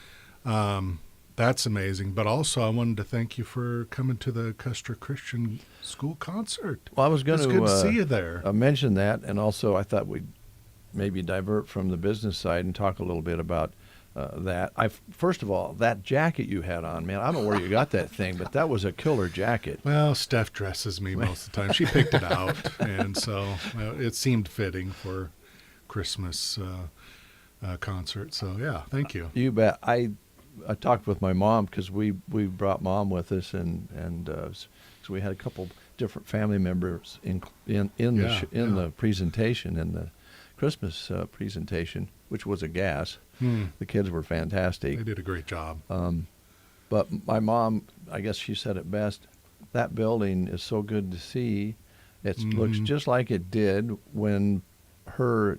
that's amazing. But also, I wanted to thank you for coming to the Custer Christian School concert. Well, I was going to see you there. Mention that, and also I thought we'd maybe divert from the business side and talk a little bit about that. First of all, that jacket you had on, man, I don't know where you got that thing, but that was a killer jacket. Well, Steph dresses me most of the time. She picked it out, and so it seemed fitting for Christmas concert. So, yeah, thank you. You bet. I talked with my mom because we brought Mom with us, and so we had a couple different family members in the presentation, in the Christmas presentation, which was a gas. The kids were fantastic. They did a great job. But my mom, I guess she said it best, that building is so good to see. It looks just like it did when her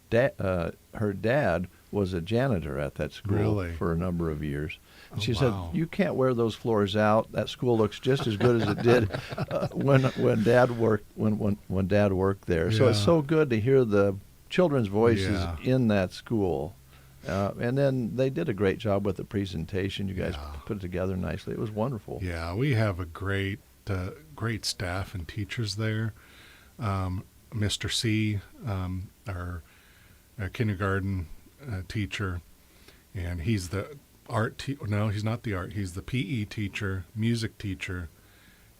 dad was a janitor at that school for a number of years. And she said, you can't wear those floors out. That school looks just as good as it did when Dad worked there. So it's so good to hear the children's voices in that school. And then they did a great job with the presentation. You guys put it together nicely. It was wonderful. Yeah, we have a great staff and teachers there. Mr. C, our kindergarten teacher, and he's the art no, he's not the art. He's the PE teacher, music teacher,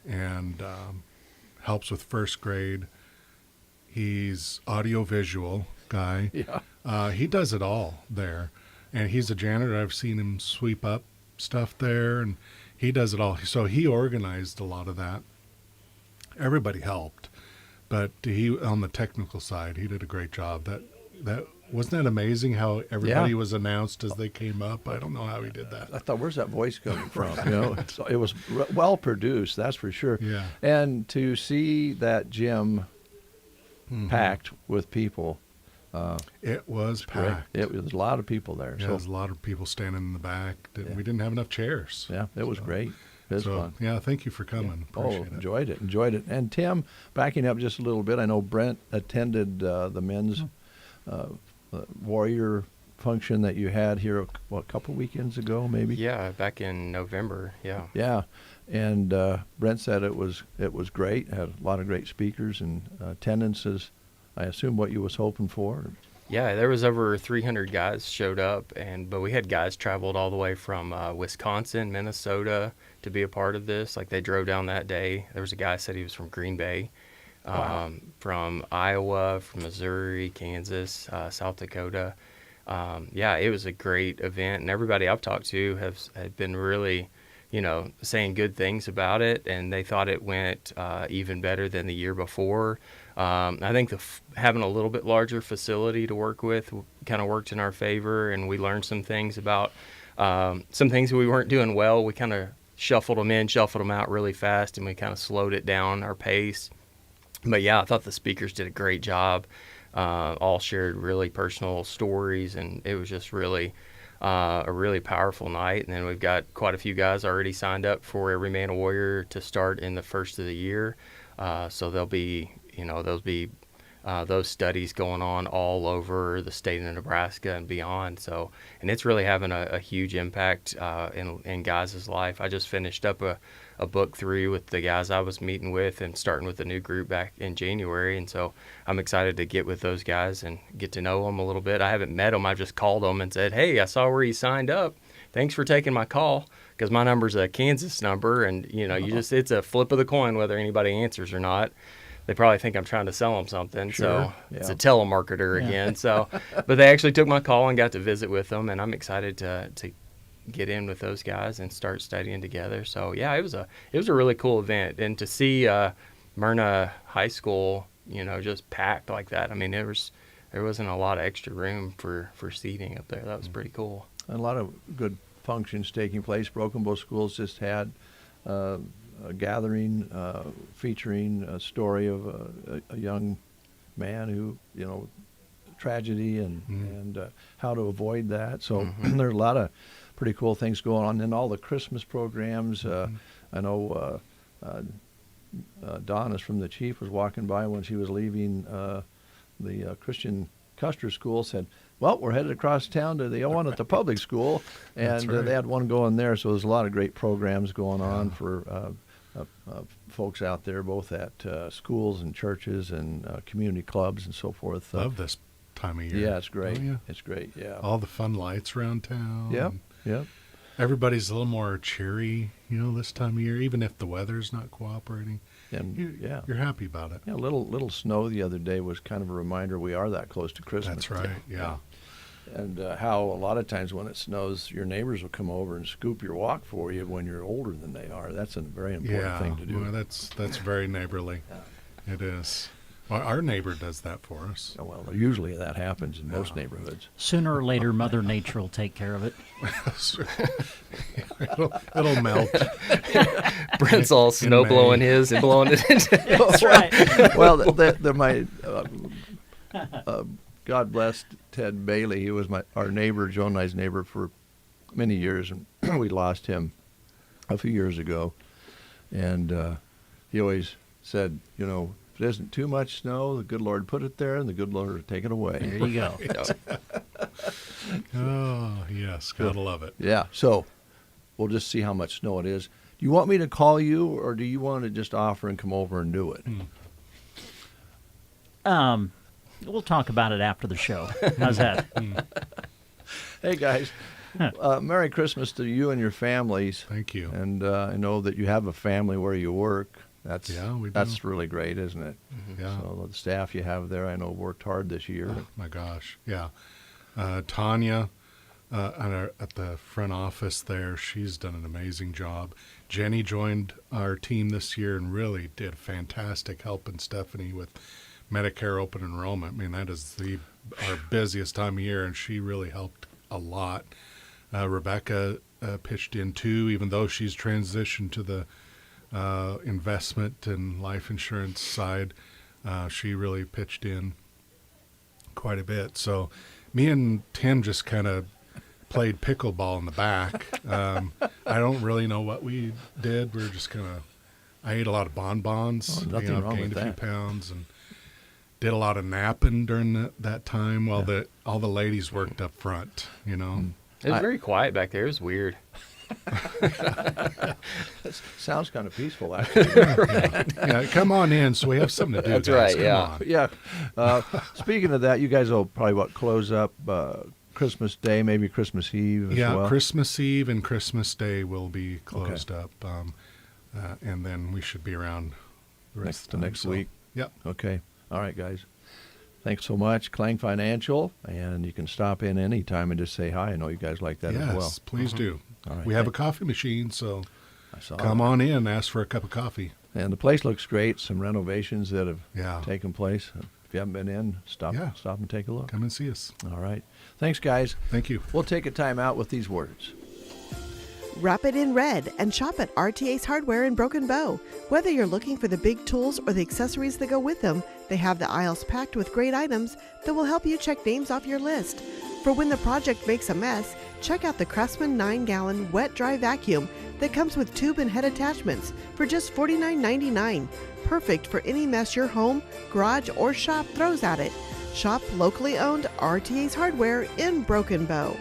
and helps with first grade. He's audio-visual guy. Yeah. He does it all there. And he's a janitor. I've seen him sweep up stuff there, and he does it all. So he organized a lot of that. Everybody helped. But he, on the technical side, he did a great job. That wasn't that amazing how everybody was announced as they came up? I don't know how he did that. I thought, where's that voice coming from? It was well produced, that's for sure. Yeah. And to see that gym packed with people. It was packed. It was a lot of people there. Yeah, there was a lot of people standing in the back. We didn't have enough chairs. Yeah, it was great. It was fun. Yeah, thank you for coming. Appreciate it. Enjoyed it. And Tim, backing up just a little bit, I know Brent attended the men's warrior function that you had here, a couple weekends ago, maybe? Yeah, back in November, yeah. Yeah, and Brent said it was great, had a lot of great speakers, and attendance is, I assume, what you was hoping for? Yeah, there was over 300 guys showed up, but we had guys traveled all the way from Wisconsin, Minnesota to be a part of this. Like, they drove down that day. There was a guy said he was from Green Bay. From Iowa, from Missouri, Kansas, South Dakota. It was a great event, and everybody I've talked to had been really, saying good things about it, and they thought it went even better than the year before. I think having a little bit larger facility to work with kind of worked in our favor, and we learned some things about some things we weren't doing well. We kind of shuffled them in, shuffled them out really fast, and we kind of slowed it down, our pace. But yeah, I thought the speakers did a great job. all shared really personal stories, and it was just really a really powerful night. And then we've got quite a few guys already signed up for Every Man a Warrior to start in the first of the year. So there'll be, those studies going on all over the state of Nebraska and beyond. So, and it's really having a huge impact in guys' life. I just finished up a book 3 with the guys I was meeting with and starting with a new group back in January. And so I'm excited to get with those guys and get to know them a little bit. I haven't met them. I just called them and said, hey, I saw where you signed up. Thanks for taking my call, because my number's a Kansas number, and it's a flip of the coin whether anybody answers or not. They probably think I'm trying to sell them something. Sure. So it's a telemarketer again. So, but they actually took my call and got to visit with them, and I'm excited to get in with those guys and start studying together. So yeah, it was a really cool event, and to see Myrna High School, just packed like that. I mean, there wasn't a lot of extra room for seating up there. That was pretty cool. A lot of good functions taking place. Broken Bow Schools just had a gathering featuring a story of a young man who, tragedy and how to avoid that. So there are a lot of pretty cool things going on. And all the Christmas programs. I know Donna from the Chief was walking by when she was leaving the Christian Custer School, said, well, we're headed across town to the one at the public school, and right. they had one going there. So there's a lot of great programs going on for folks out there, both at schools and churches and community clubs and so forth. Love this time of year. Yeah, it's great. Oh, yeah. It's great, yeah. All the fun lights around town. Yep, yep. Everybody's a little more cheery, this time of year, even if the weather's not cooperating. And You're happy about it. Yeah, little snow the other day was kind of a reminder we are that close to Christmas. That's right, yeah. And how a lot of times when it snows, your neighbors will come over and scoop your walk for you when you're older than they are. That's a very important thing to do. Well, that's very neighborly. It is. Well, our neighbor does that for us. Oh, well, usually that happens in most neighborhoods. Sooner or later, Mother Nature will take care of it. it'll melt. Brent's all snow blowing his and blowing it into. That's right. Well, my God bless Ted Bailey. He was our neighbor, Joan and I's neighbor, for many years, and we lost him a few years ago. And he always said, if it isn't too much snow, the good Lord put it there, and the good Lord will take it away. There you go. Oh, yes. Gotta love it. Yeah. So we'll just see how much snow it is. Do you want me to call you, or do you want to just offer and come over and do it? We'll talk about it after the show. How's that? Hey, guys. Merry Christmas to you and your families. Thank you. And I know that you have a family where you work. we do. That's really great, isn't it? Yeah. So the staff you have there, I know, worked hard this year. Oh, my gosh. Yeah. Tanya at the front office there, she's done an amazing job. Jenny joined our team this year and really did fantastic helping Stephanie with Medicare open enrollment. I mean, that is our busiest time of year, and she really helped a lot. Rebecca pitched in too, even though she's transitioned to the investment and life insurance side. She really pitched in quite a bit. So me and Tim just kind of played pickleball in the back. I don't really know what we did. We were just I ate a lot of bonbons. Nothing wrong gained with a few that. pounds and did a lot of napping during that time while all the ladies worked up front, It was very quiet back there. It was weird. Sounds kind of peaceful, actually. Yeah, come on in so we have something to do. That's guys. right, Come yeah. on. Yeah. Speaking of that, you guys will probably close up Christmas Day, maybe Christmas Eve as well. Christmas Eve and Christmas Day will be closed up, and then we should be around the rest of the time. Next week. Yep. Okay. All right, guys. Thanks so much, Clang Financial, and you can stop in any time and just say hi. I know you guys like that as well. Yes, please do. All right. We have a coffee machine, so I saw come that. on in, ask for a cup of coffee. And the place looks great. Some renovations that have Yeah. taken place. If you haven't been in, stop and take a look. Come and see us. All right. Thanks, guys. Thank you. We'll take a time out with these words. Wrap it in red and shop at RTA's Hardware in Broken Bow. Whether you're looking for the big tools or the accessories that go with them, they have the aisles packed with great items that will help you check names off your list. For when the project makes a mess, check out the Craftsman 9-gallon wet-dry vacuum that comes with tube and head attachments for just $49.99. Perfect for any mess your home, garage, or shop throws at it. Shop locally owned RTA's Hardware in Broken Bow.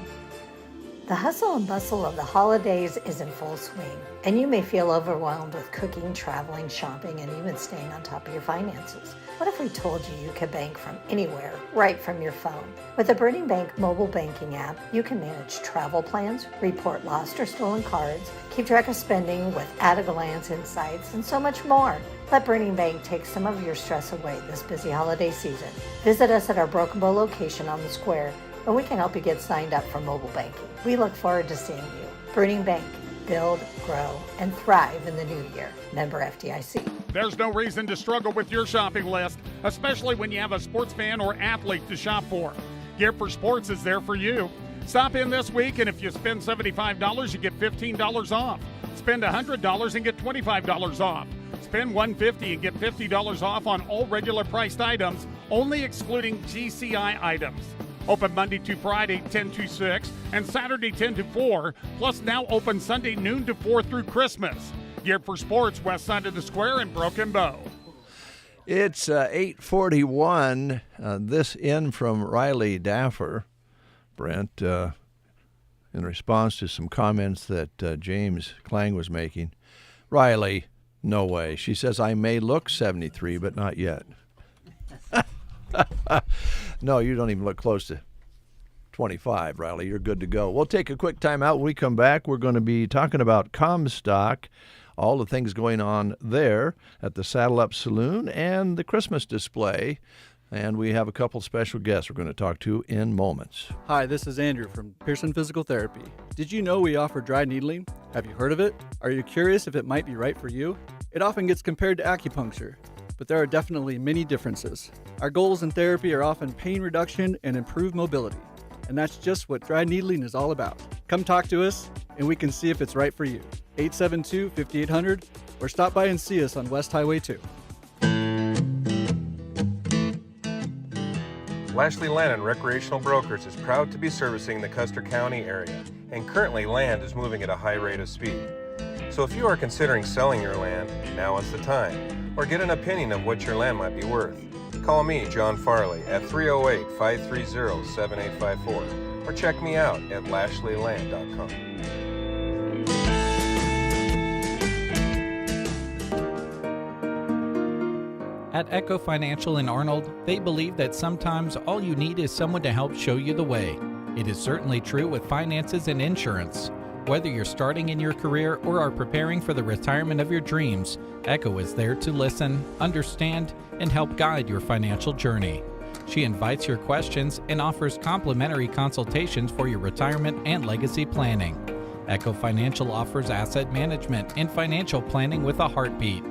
The hustle and bustle of the holidays is in full swing, and you may feel overwhelmed with cooking, traveling, shopping, and even staying on top of your finances. What if we told you you could bank from anywhere, right from your phone? With the Burning Bank mobile banking app, you can manage travel plans, report lost or stolen cards, keep track of spending with at-a-glance insights, and so much more. Let Burning Bank take some of your stress away this busy holiday season. Visit us at our Broken Bow location on the square, and we can help you get signed up for mobile banking. We look forward to seeing you. Burning Bank. Build, grow, and thrive in the new year. Member FDIC. There's no reason to struggle with your shopping list, especially when you have a sports fan or athlete to shop for. Gear for Sports is there for you. Stop in this week, and if you spend $75, you get $15 off. Spend $100 and get $25 off. Spend $150 and get $50 off on all regular priced items, only excluding GCI items. Open Monday to Friday, 10 to 6, and Saturday, 10 to 4, plus now open Sunday, noon to 4 through Christmas. Geared for Sports, west side of the square in Broken Bow. It's 8:41. This in from Riley Daffer, Brent, in response to some comments that James Klang was making. Riley, no way. She says, I may look 73, but not yet. No, you don't even look close to 25, Riley. You're good to go. We'll take a quick time out. When we come back, we're going to be talking about Comstock, all the things going on there at the Saddle Up Saloon and the Christmas display. And we have a couple special guests we're going to talk to in moments. Hi, this is Andrew from Pearson Physical Therapy. Did you know we offer dry needling? Have you heard of it? Are you curious if it might be right for you? It often gets compared to acupuncture, but there are definitely many differences. Our goals in therapy are often pain reduction and improved mobility, and that's just what dry needling is all about. Come talk to us, and we can see if it's right for you. 872-5800, or stop by and see us on West Highway 2. Lashley Land & Recreational Brokers is proud to be servicing the Custer County area, and currently land is moving at a high rate of speed. So if you are considering selling your land, now is the time, or get an opinion of what your land might be worth. Call me, John Farley, at 308-530-7854, or check me out at lashleyland.com. At Echo Financial in Arnold, they believe that sometimes all you need is someone to help show you the way. It is certainly true with finances and insurance. Whether you're starting in your career or are preparing for the retirement of your dreams, Echo is there to listen, understand, and help guide your financial journey. She invites your questions and offers complimentary consultations for your retirement and legacy planning. Echo Financial offers asset management and financial planning with a heartbeat.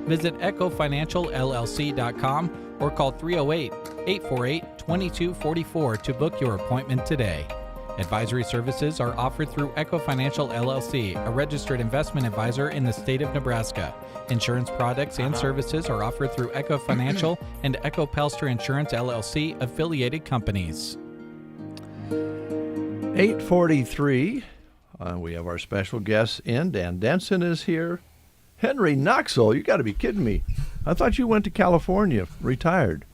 Visit echofinancialllc.com or call 308-848-2244 to book your appointment today. Advisory services are offered through Echo Financial LLC, a registered investment advisor in the state of Nebraska. Insurance products and services are offered through Echo Financial and Echo Pelster Insurance LLC affiliated companies. 8:43. We have our special guest in. Dan Denson is here. Henry Knoxville, you got to be kidding me. I thought you went to California, retired.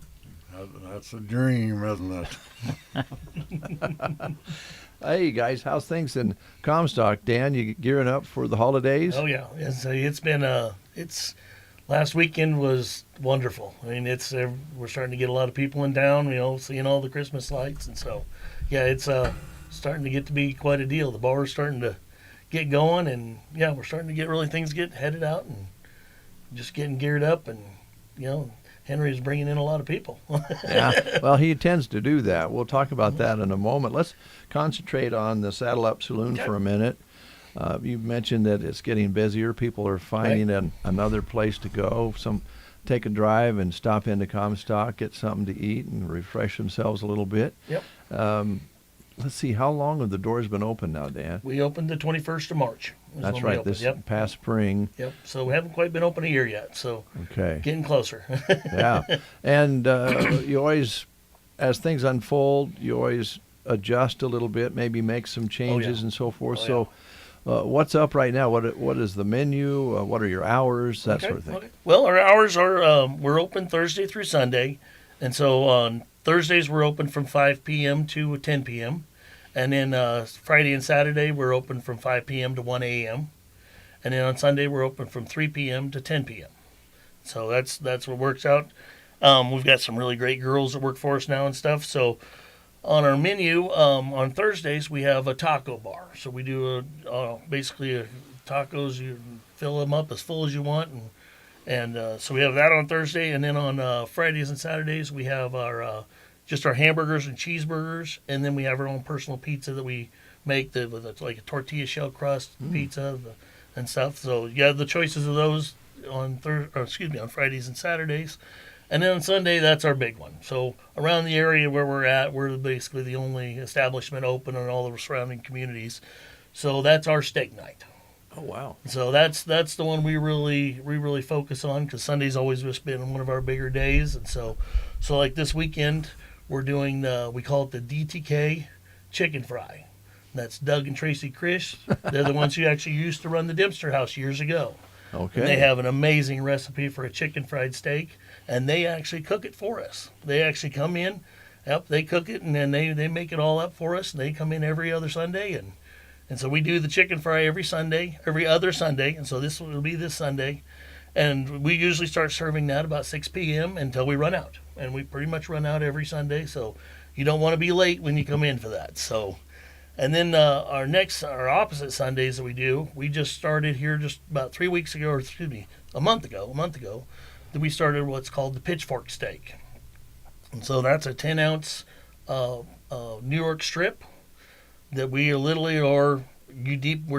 That's a dream, isn't it? Hey, guys, how's things in Comstock? Dan, you gearing up for the holidays? Oh, yeah. It's been, last weekend was wonderful. I mean, we're starting to get a lot of people in town, seeing all the Christmas lights. And so, yeah, it's starting to get to be quite a deal. The bar's starting to get going, and, yeah, we're starting to get things get headed out and just getting geared up, and, Henry's bringing in a lot of people. Yeah, well, he tends to do that. We'll talk about that in a moment. Let's concentrate on the Saddle Up Saloon for a minute. You mentioned that it's getting busier. People are finding another place to go. Some take a drive and stop into Comstock, get something to eat and refresh themselves a little bit. Yep. Let's see, how long have the doors been open now, Dan? We opened the 21st of March. That's when we right. open. This Yep. past spring. Yep. So we haven't quite been open a year yet. So Okay. getting closer. Yeah. And you always, as things unfold, you always adjust a little bit, maybe make some changes and so forth. So what's up right now? What is the menu? What are your hours? That sort of thing. Okay. Well, our hours are we're open Thursday through Sunday, and so on Thursdays we're open from 5 p.m. to 10 p.m. And then Friday and Saturday we're open from 5 p.m. to 1 a.m. And then on Sunday we're open from 3 p.m. to 10 p.m. So that's what works out. We've got some really great girls that work for us now and stuff. So on our menu on Thursdays we have a taco bar. So we do basically tacos. You fill them up as full as you want, and so we have that on Thursday. And then on Fridays and Saturdays we have our just our hamburgers and cheeseburgers, and then we have our own personal pizza that we make with like a tortilla shell crust pizza and stuff. So you have the choices of those on on Fridays and Saturdays. And then on Sunday, that's our big one. So around the area where we're at, we're basically the only establishment open in all the surrounding communities. So that's our steak night. Oh wow! So that's the one we really focus on, because Sunday's always just been one of our bigger days. And so like this weekend, we're doing we call it the DTK chicken fry. That's Doug and Tracy Krish. They're the ones who actually used to run the Dempster House years ago. Okay. And they have an amazing recipe for a chicken fried steak, and they actually cook it for us. They actually come in, they cook it, and then they make it all up for us, and they come in every other Sunday, and so we do the chicken fry every other Sunday, and so this will be this Sunday, and we usually start serving that about 6 p.m. until we run out, and we pretty much run out every Sunday, so you don't want to be late when you come in for that. So. And then our opposite Sundays that we just started here just about 3 weeks ago, or a month ago, that we started what's called the pitchfork steak. And so that's a 10-ounce New York strip that we we're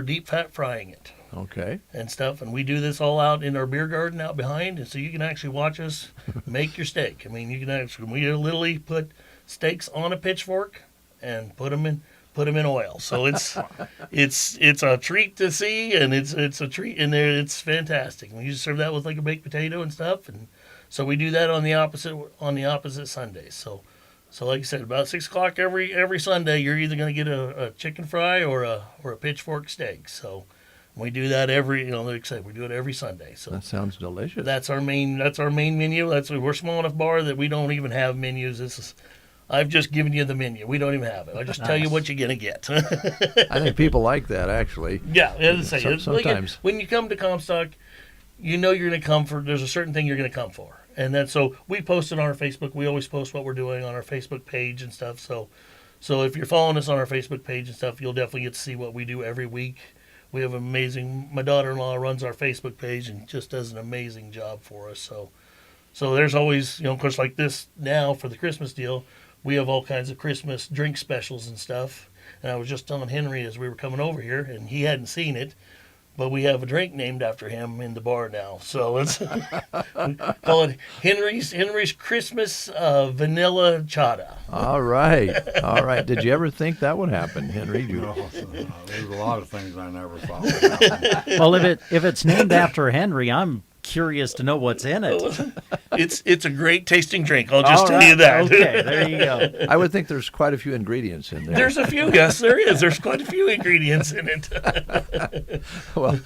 deep fat frying it. Okay. And stuff, and we do this all out in our beer garden out behind, and so you can actually watch us make your steak. I mean, we literally put steaks on a pitchfork and put them in oil. So it's a treat to see, and it's a treat, and it's fantastic. We usually serve that with like a baked potato and stuff, and so we do that on the opposite Sundays. So like I said, about 6 o'clock every Sunday, you're either going to get a chicken fry or a pitchfork steak. So we do that like I said, we do it every Sunday. So that sounds delicious. That's our main menu. We're a small enough bar that we don't even have menus. I've just given you the menu. We don't even have it. I just tell you what you're going to get. I think people like that, actually. Yeah, as I say, sometimes. When you come to Comstock, you know you're going to come for, there's a certain thing you're going to come for. And then, so we post it on our Facebook. We always post what we're doing on our Facebook page and stuff. So if you're following us on our Facebook page and stuff, you'll definitely get to see what we do every week. We have my daughter-in-law runs our Facebook page and just does an amazing job for us. So there's always, of course, like this now for the Christmas deal, we have all kinds of Christmas drink specials and stuff. And I was just telling Henry as we were coming over here, and he hadn't seen it, but we have a drink named after him in the bar now. So it's we call it Henry's Christmas Vanilla Chata. All right. Did you ever think that would happen, Henry? No, there's a lot of things I never thought would happen. Well, if it's named after Henry, I'm curious to know what's in it. It's a great tasting drink. I'll just tell you that. Okay, there you go. I would think there's quite a few ingredients in there. There's a few, yes, there is. There's quite a few ingredients in it. Well,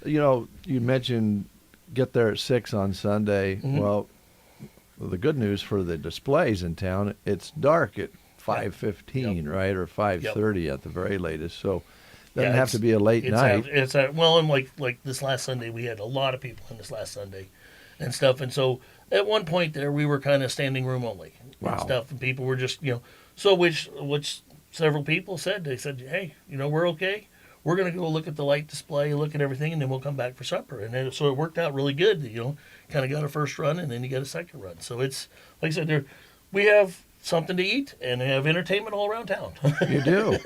you mentioned get there at 6 on Sunday. Mm-hmm. Well, the good news for the displays in town, it's dark at 5:15, right, or 5:30 at the very latest. So it doesn't have to be a late night. And like this last Sunday, we had a lot of people in this last Sunday and stuff. And so at one point there, we were kind of standing room only and stuff. And people were just, so which several people said, they said, hey, we're okay. We're going to go look at the light display, look at everything, and then we'll come back for supper. And then, so it worked out really good. Kind of got a first run, and then you got a second run. So it's, like I said, we have something to eat and have entertainment all around town. You do.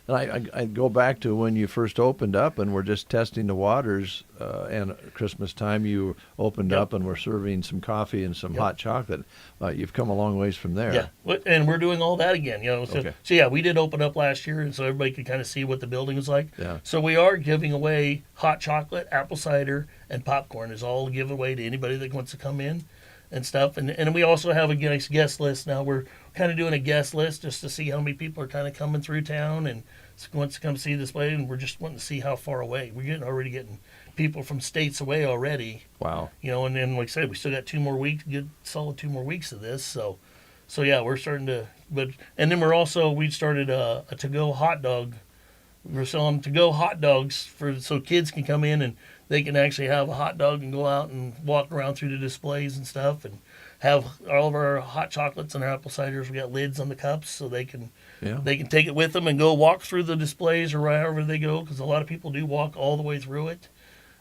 I go back to when you first opened up and were just testing the waters, and at Christmas time you opened up and were serving some coffee and some hot chocolate. You've come a long ways from there. Yeah, and we're doing all that again. So, Okay. so yeah, we did open up last year, and so everybody could kind of see what the building was like. Yeah. So we are giving away hot chocolate, apple cider, and popcorn is all giveaway to anybody that wants to come in and stuff. And we also have a guest list now. We're kind of doing a guest list just to see how many people are kind of coming through town and wants to come see the display. And we're just wanting to see how far away. We're already getting people from states away already. Wow. And then like I said, we still got 2 more weeks, good solid 2 more weeks of this. So yeah, we're starting to. And then we started a to-go hot dog. We're selling to-go hot dogs so kids can come in and they can actually have a hot dog and go out and walk around through the displays and stuff, and have all of our hot chocolates and our apple ciders. We got lids on the cups so they can take it with them and go walk through the displays or wherever they go, because a lot of people do walk all the way through it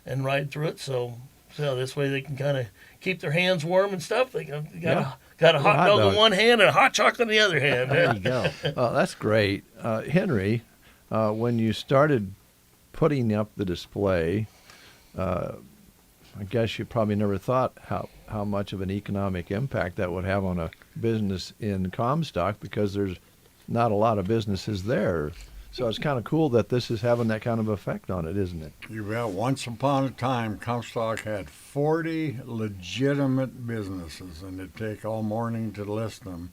and ride through it. So this way they can kind of keep their hands warm and stuff. They got a hot dog in one hand and a hot chocolate in the other hand. There you go. That's great. Henry, when you started putting up the display, I guess you probably never thought how much of an economic impact that would have on a business in Comstock, because there's not a lot of businesses there. So it's kind of cool that this is having that kind of effect on it, isn't it? You bet. Once upon a time, Comstock had 40 legitimate businesses, and it'd take all morning to list them.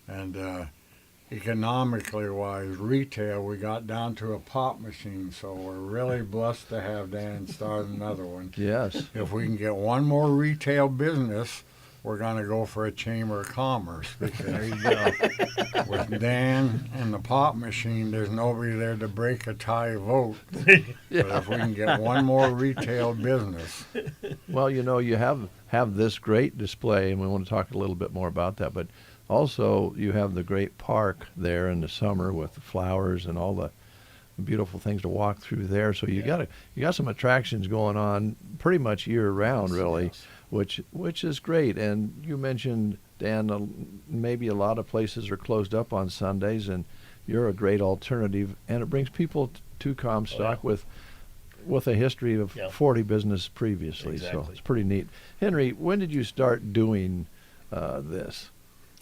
And economically wise, retail, we got down to a pop machine, so we're really blessed to have Dan start another one. Yes. If we can get one more retail business, we're going to go for a Chamber of Commerce, because with Dan and the pop machine, there's nobody there to break a tie vote. But if we can get one more retail business. Well, you have this great display, and we want to talk a little bit more about that, but also you have the great park there in the summer with the flowers and all the beautiful things to walk through there. So you got some attractions going on pretty much year round, really, which is great. And you mentioned, Dan, maybe a lot of places are closed up on Sundays, and you're a great alternative, and it brings people to Comstock with a history of 40 business previously. Exactly. So it's pretty neat. Henry, when did you start doing this?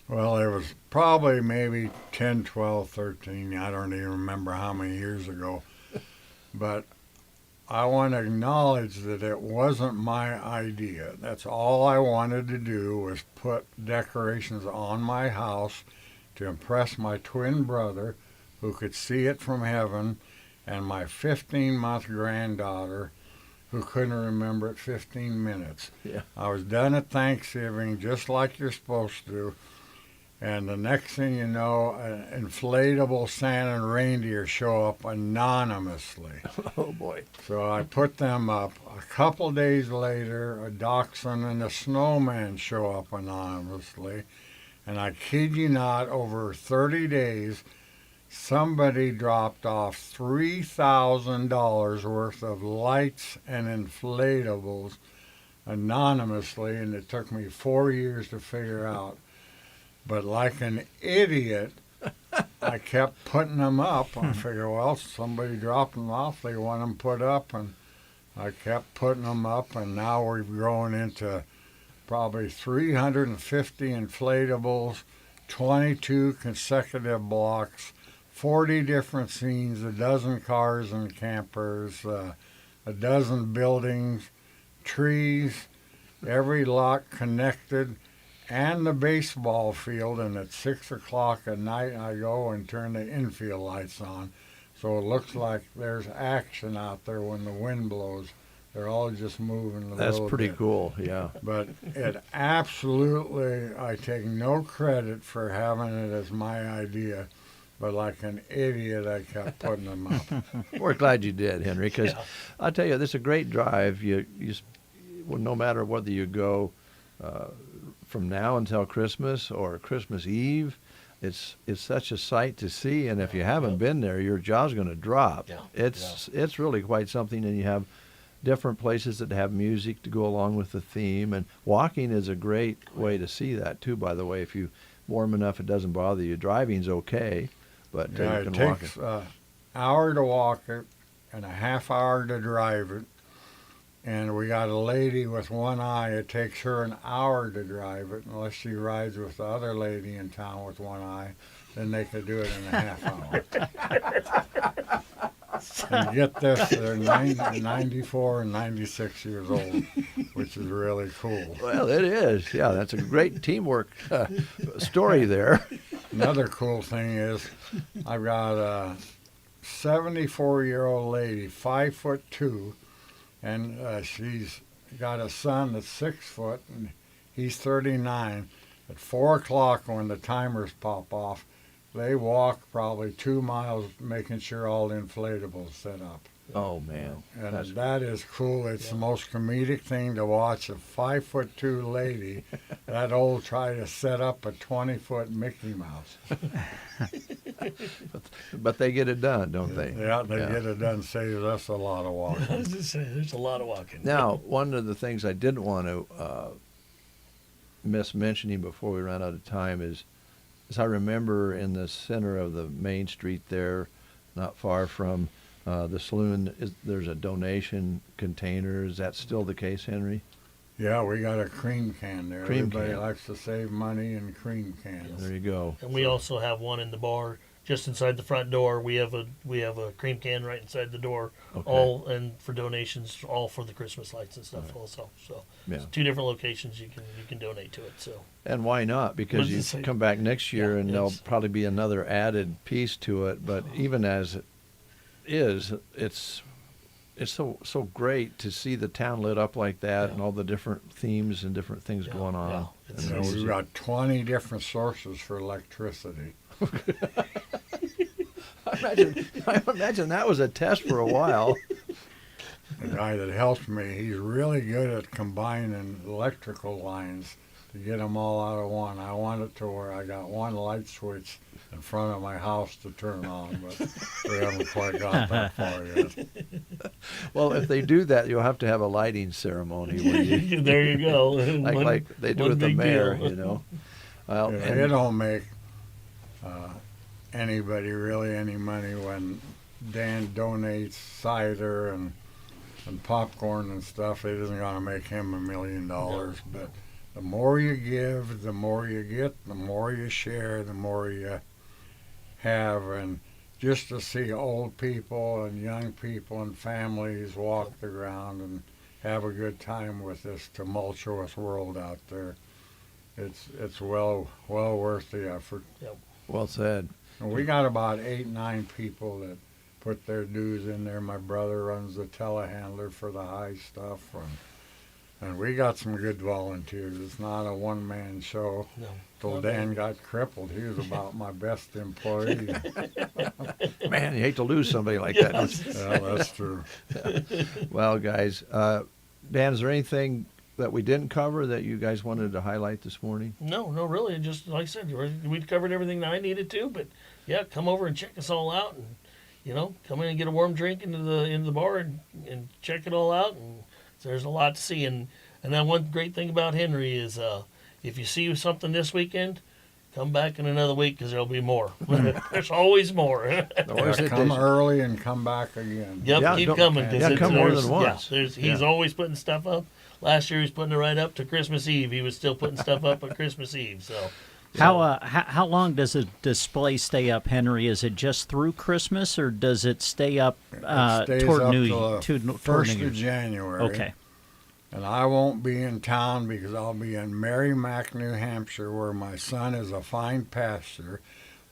Well, it was probably maybe 10, 12, 13. I don't even remember how many years ago. But I want to acknowledge that it wasn't my idea. That's all I wanted to do, was put decorations on my house to impress my twin brother, who could see it from heaven, and my 15-month granddaughter, who couldn't remember it 15 minutes. Yeah. I was done at Thanksgiving, just like you're supposed to. And the next thing you know, an inflatable Santa reindeer show up anonymously. Oh, boy. So I put them up. A couple days later, a dachshund and a snowman show up anonymously. And I kid you not, over 30 days, somebody dropped off $3,000 worth of lights and inflatables anonymously, and it took me 4 years to figure out. But like an idiot, I kept putting them up. I figured, well, somebody dropped them off. They want them put up. And I kept putting them up. And now we've grown into probably 350 inflatables, 22 consecutive blocks, 40 different scenes, a dozen cars and campers, a dozen buildings, trees, every lot connected, and the baseball field. And at 6 o'clock at night, I go and turn the infield lights on. So it looks like there's action out there when the wind blows. They're all just moving a little bit. That's pretty cool, yeah. But it absolutely, I take no credit for having it as my idea. But like an idiot, I kept putting them up. We're glad you did, Henry, because I'll tell you, this is a great drive. Well, no matter whether you go from now until Christmas or Christmas Eve, it's such a sight to see. And if you haven't been there, your jaw's going to drop. Yeah. It's really quite something. And you have different places that have music to go along with the theme. And walking is a great way to see that, too, by the way. If you warm enough it doesn't bother you. Driving's okay, but Yeah, you it can walk takes it. an hour to walk it and a half hour to drive it. And we got a lady with one eye. It takes her an hour to drive it, unless she rides with the other lady in town with one eye. Then they could do it in a half hour. And get this, they're 94 and 96 years old, which is really cool. Well, it is. Yeah, that's a great teamwork story there. Another cool thing is I've got a 74-year-old lady, 5'2", and she's got a son that's 6 foot, and he's 39. At 4 o'clock when the timers pop off, they walk probably 2 miles making sure all the inflatables set up. Oh, man. And that is cool. It's the most comedic thing to watch, a 5'2" lady, that old, try to set up a 20-foot Mickey Mouse. But they get it done, don't they? Yeah, they get it done. Saves us a lot of walking. I was just saying, there's a lot of walking. Now, one of the things I didn't want to miss mentioning before we run out of time is I remember in the center of the main street there, not far from the saloon, there's a donation container. Is that still the case, Henry? Yeah, we got a cream can there. Cream Everybody can. likes to save money in cream cans. There you go. And we also have one in the bar just inside the front door. We have a cream can right inside the door, Okay. all and for donations, all for the Christmas lights and stuff also. So Yeah. it's 2 different locations you can donate to it. So And why not? Because What you does it say? come back next year and there'll yes. probably be another added piece to it. But even as it is, it's so great to see the town lit up like that and all the different themes and different things going on. You know, we've got 20 different sources for electricity. I imagine that was a test for a while. The guy that helps me, he's really good at combining electrical lines to get them all out of one. I want it to where I got one light switch in front of my house to turn on, but we haven't quite got that far yet. Well, if they do that, you'll have to have a lighting ceremony. Where you, There you go. like they do One with the big mayor, deal. you know. Well, Yeah, and- it don't make anybody really any money when Dan donates cider and popcorn and stuff. It isn't going to make him $1 million. But the more you give, the more you get, the more you share, the more you have. And just to see old people and young people and families walk the ground and have a good time with this tumultuous world out there, it's well worth the effort. Yep. Well said. And we got about 8-9 people that put their dues in there. My brother runs the telehandler for the high stuff, and we got some good volunteers. It's not a one-man show. No. Till Dan got crippled, he was about my best employee. Man, you hate to lose somebody like that. Don't you? Yeah, that's true. Well, guys, Dan, is there anything that we didn't cover that you guys wanted to highlight this morning? No, really. Just like I said, we covered everything that I needed to. But yeah, come over and check us all out, and come in and get a warm drink into the bar and check it all out. And there's a lot to see. And then one great thing about Henry is if you see something this weekend, come back in another week because there'll be more. There's always more. Yeah, come early and come back again. Yep, Yeah, keep coming. 'Cause yeah, come more there's- than once. Yeah, he's Yeah. always putting stuff up. Last year he was putting it right up to Christmas Eve. He was still putting stuff up on Christmas Eve. So How long does a display stay up, Henry? Is it just through Christmas, or does it stay up It stays toward up New till toward the New 1st Year's? of January. Okay. And I won't be in town because I'll be in Merrimack, New Hampshire, where my son is a fine pastor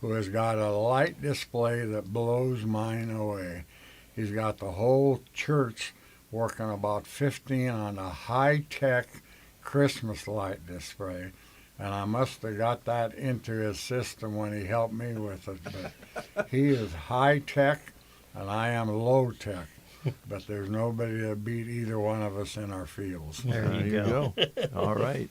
who has got a light display that blows mine away. He's got the whole church working about 15 on a high-tech Christmas light display. And I must have got that into his system when he helped me with it. But he is high-tech, and I am low-tech. But there's nobody to beat either one of us in our fields. There you go. All right.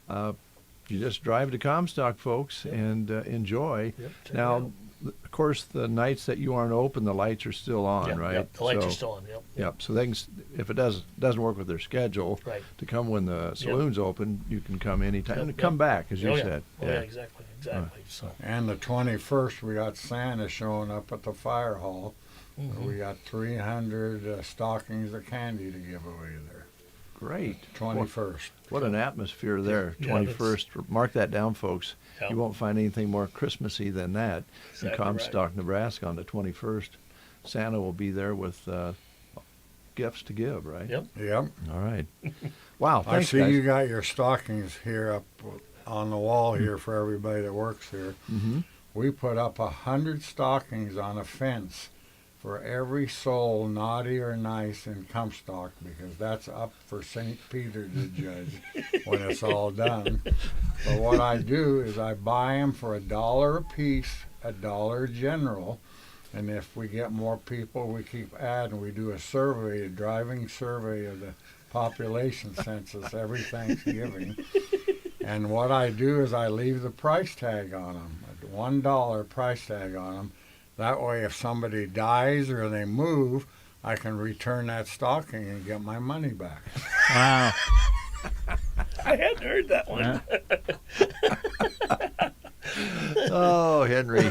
You just drive to Comstock, folks, and enjoy. Yep, check it Now, out. of course, the nights that you aren't open, the lights are still on, Yep, right? yep, the lights are So- still on. Yep. Yep. So they can, if it doesn't work with their schedule, Right. to come when the saloon's open, you can come anytime Yep, and come yep. back, as you Oh, yeah. said. Oh, yeah, exactly. exactly. So. And the 21st, we got Santa showing up at the fire hall. Mm-hmm. We got 300 stockings of candy to give away there. Great. 21st. What an atmosphere there. Yeah, 21st. Mark that down, folks. Yeah. You won't find anything more Christmassy than that Exactly in Comstock, Nebraska on the 21st. Santa will be there with gifts to give, right? Yep. Yep. All right. Wow. I Thanks, see guys. you got your stockings here up on the wall here for everybody that works here. Mm-hmm. We put up 100 stockings on a fence for every soul, naughty or nice, in Comstock, because that's up for St. Peter to judge when it's all done. But what I do is I buy them for $1 a piece at Dollar General, and if we get more people, we keep adding. We do a survey, a driving survey of the population census every Thanksgiving. And what I do is I leave the price tag on them, a $1 price tag on them. That way, if somebody dies or they move, I can return that stocking and get my money back. Wow. I hadn't heard that one. Oh, Henry.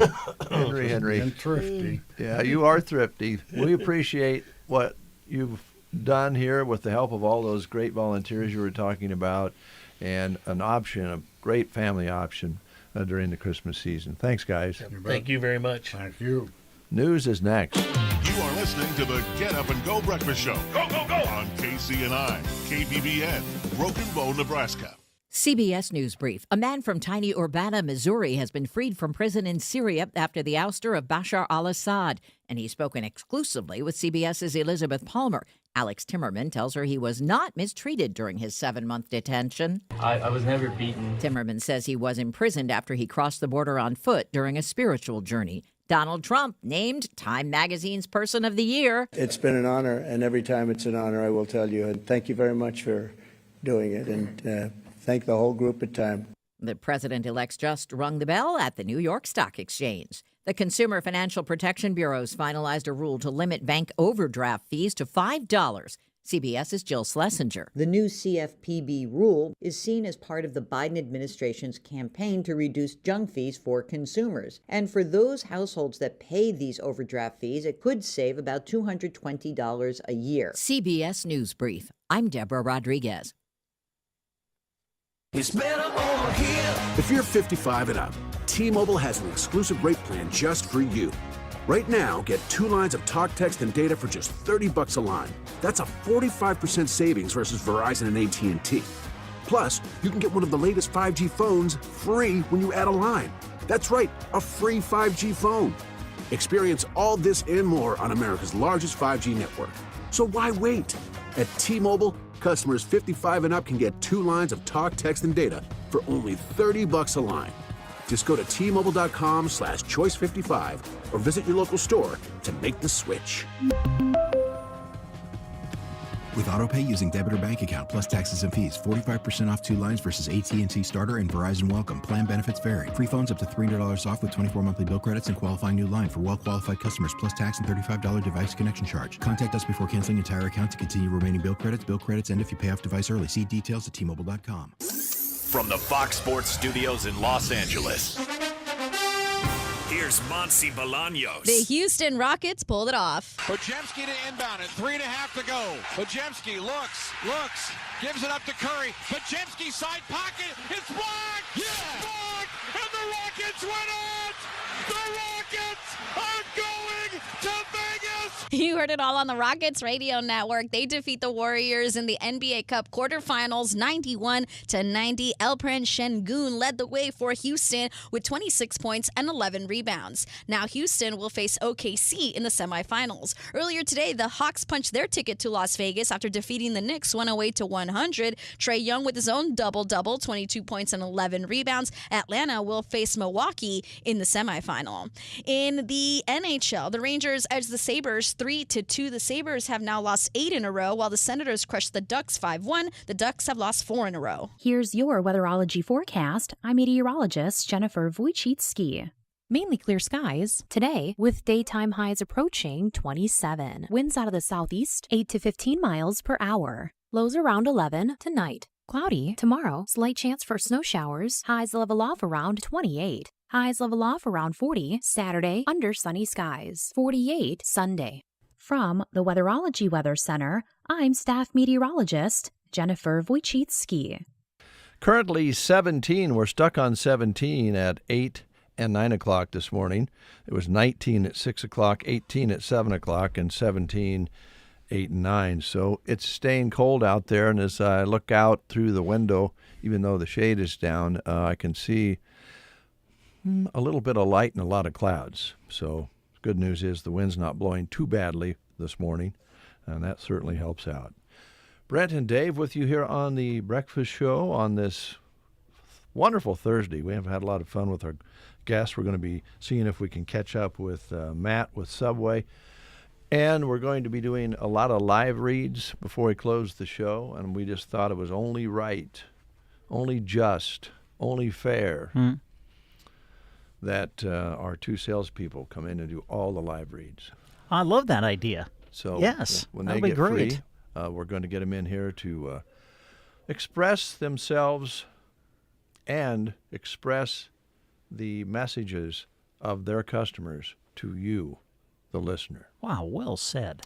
Henry. And thrifty. Yeah, you are thrifty. We appreciate what you've done here with the help of all those great volunteers you were talking about, and an option, a great family option during the Christmas season. Thanks, guys. Thank you very much. Thank you. News is next. You are listening to the Get Up and Go Breakfast Show. Go, go, go! On KCNI, KBBN, Broken Bow, Nebraska. CBS News Brief. A man from tiny Urbana, Missouri has been freed from prison in Syria after the ouster of Bashar al-Assad, and he's spoken exclusively with CBS's Elizabeth Palmer. Alex Timmerman tells her he was not mistreated during his 7-month detention. I was never beaten. Timmerman says he was imprisoned after he crossed the border on foot during a spiritual journey. Donald Trump named Time Magazine's Person of the Year. It's been an honor, and every time it's an honor, I will tell you. And thank you very much for doing it, and thank the whole group at Time. The president-elect's just rung the bell at the New York Stock Exchange. The Consumer Financial Protection Bureau's finalized a rule to limit bank overdraft fees to $5. CBS's Jill Schlesinger. The new CFPB rule is seen as part of the Biden administration's campaign to reduce junk fees for consumers. And for those households that pay these overdraft fees, it could save about $220 a year. CBS News Brief. I'm Deborah Rodriguez. It's better over here. If you're 55 and up, T-Mobile has an exclusive rate plan just for you. Right now, get 2 lines of talk, text, and data for just $30 a line. That's a 45% savings versus Verizon and AT&T. Plus, you can get one of the latest 5G phones free when you add a line. That's right, a free 5G phone. Experience all this and more on America's largest 5G network. So why wait? At T-Mobile, customers 55 and up can get 2 lines of talk, text, and data for only $30 a line. Just go to T-Mobile.com/choice55 or visit your local store to make the switch. With AutoPay using debit or bank account plus taxes and fees, 45% off 2 lines versus AT&T Starter and Verizon Welcome. Plan benefits vary. Free phones up to $300 off with 24 monthly bill credits and qualifying new line for well-qualified customers plus tax and $35 device connection charge. Contact us before canceling entire account to continue remaining bill credits. Bill credits end if you pay off device early. See details at T-Mobile.com. From the Fox Sports Studios in Los Angeles, here's Monsi Bolaños. The Houston Rockets pulled it off. Podziemski to inbound it. 3.5 to go. Podziemski looks, gives it up to Curry. Podziemski side pocket. It's blocked. Yeah. Blocked. And the Rockets win it. The Rockets are going to Vegas. You heard it all on the Rockets Radio Network. They defeat the Warriors in the NBA Cup quarterfinals 91-90. Alperen Şengün led the way for Houston with 26 points and 11 rebounds. Now Houston will face OKC in the semifinals. Earlier today, the Hawks punched their ticket to Las Vegas after defeating the Knicks 108-100. Trae Young with his own double-double, 22 points and 11 rebounds. Atlanta will face Milwaukee in the semifinal. In the NHL, the Rangers edged the Sabres 3-2. The Sabres have now lost 8 in a row, while the Senators crushed the Ducks 5-1. The Ducks have lost 4 in a row. Here's your weatherology forecast. I'm meteorologist Jennifer Wojcicki. Mainly clear skies today with daytime highs approaching 27. Winds out of the southeast 8 to 15 miles per hour. Lows around 11 tonight. Cloudy tomorrow, slight chance for snow showers. Highs level off around 28. Highs level off around 40 Saturday under sunny skies. 48 Sunday. From the Weatherology Weather Center, I'm staff meteorologist Jennifer Wojcicki. Currently 17. We're stuck on 17 at 8 and 9 o'clock this morning. It was 19 at 6 o'clock, 18 at 7 o'clock, and 17, 8 and 9. So it's staying cold out there, and as I look out through the window, even though the shade is down, I can see a little bit of light and a lot of clouds. So good news is the wind's not blowing too badly this morning, and that certainly helps out. Brent and Dave with you here on the Breakfast Show on this wonderful Thursday. We have had a lot of fun with our guests. We're going to be seeing if we can catch up with Matt with Subway. And we're going to be doing a lot of live reads before we close the show. And we just thought it was only right, only just, only fair that our two salespeople come in and do all the live reads. I love that idea. So yes, when that'll they be get great. free, we're going to get them in here to express themselves and express the messages of their customers to you, the listener. Wow, well said.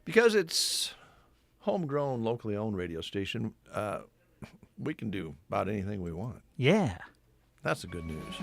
Because it's homegrown, locally owned radio station, we can do about anything we want. Yeah. That's the good news.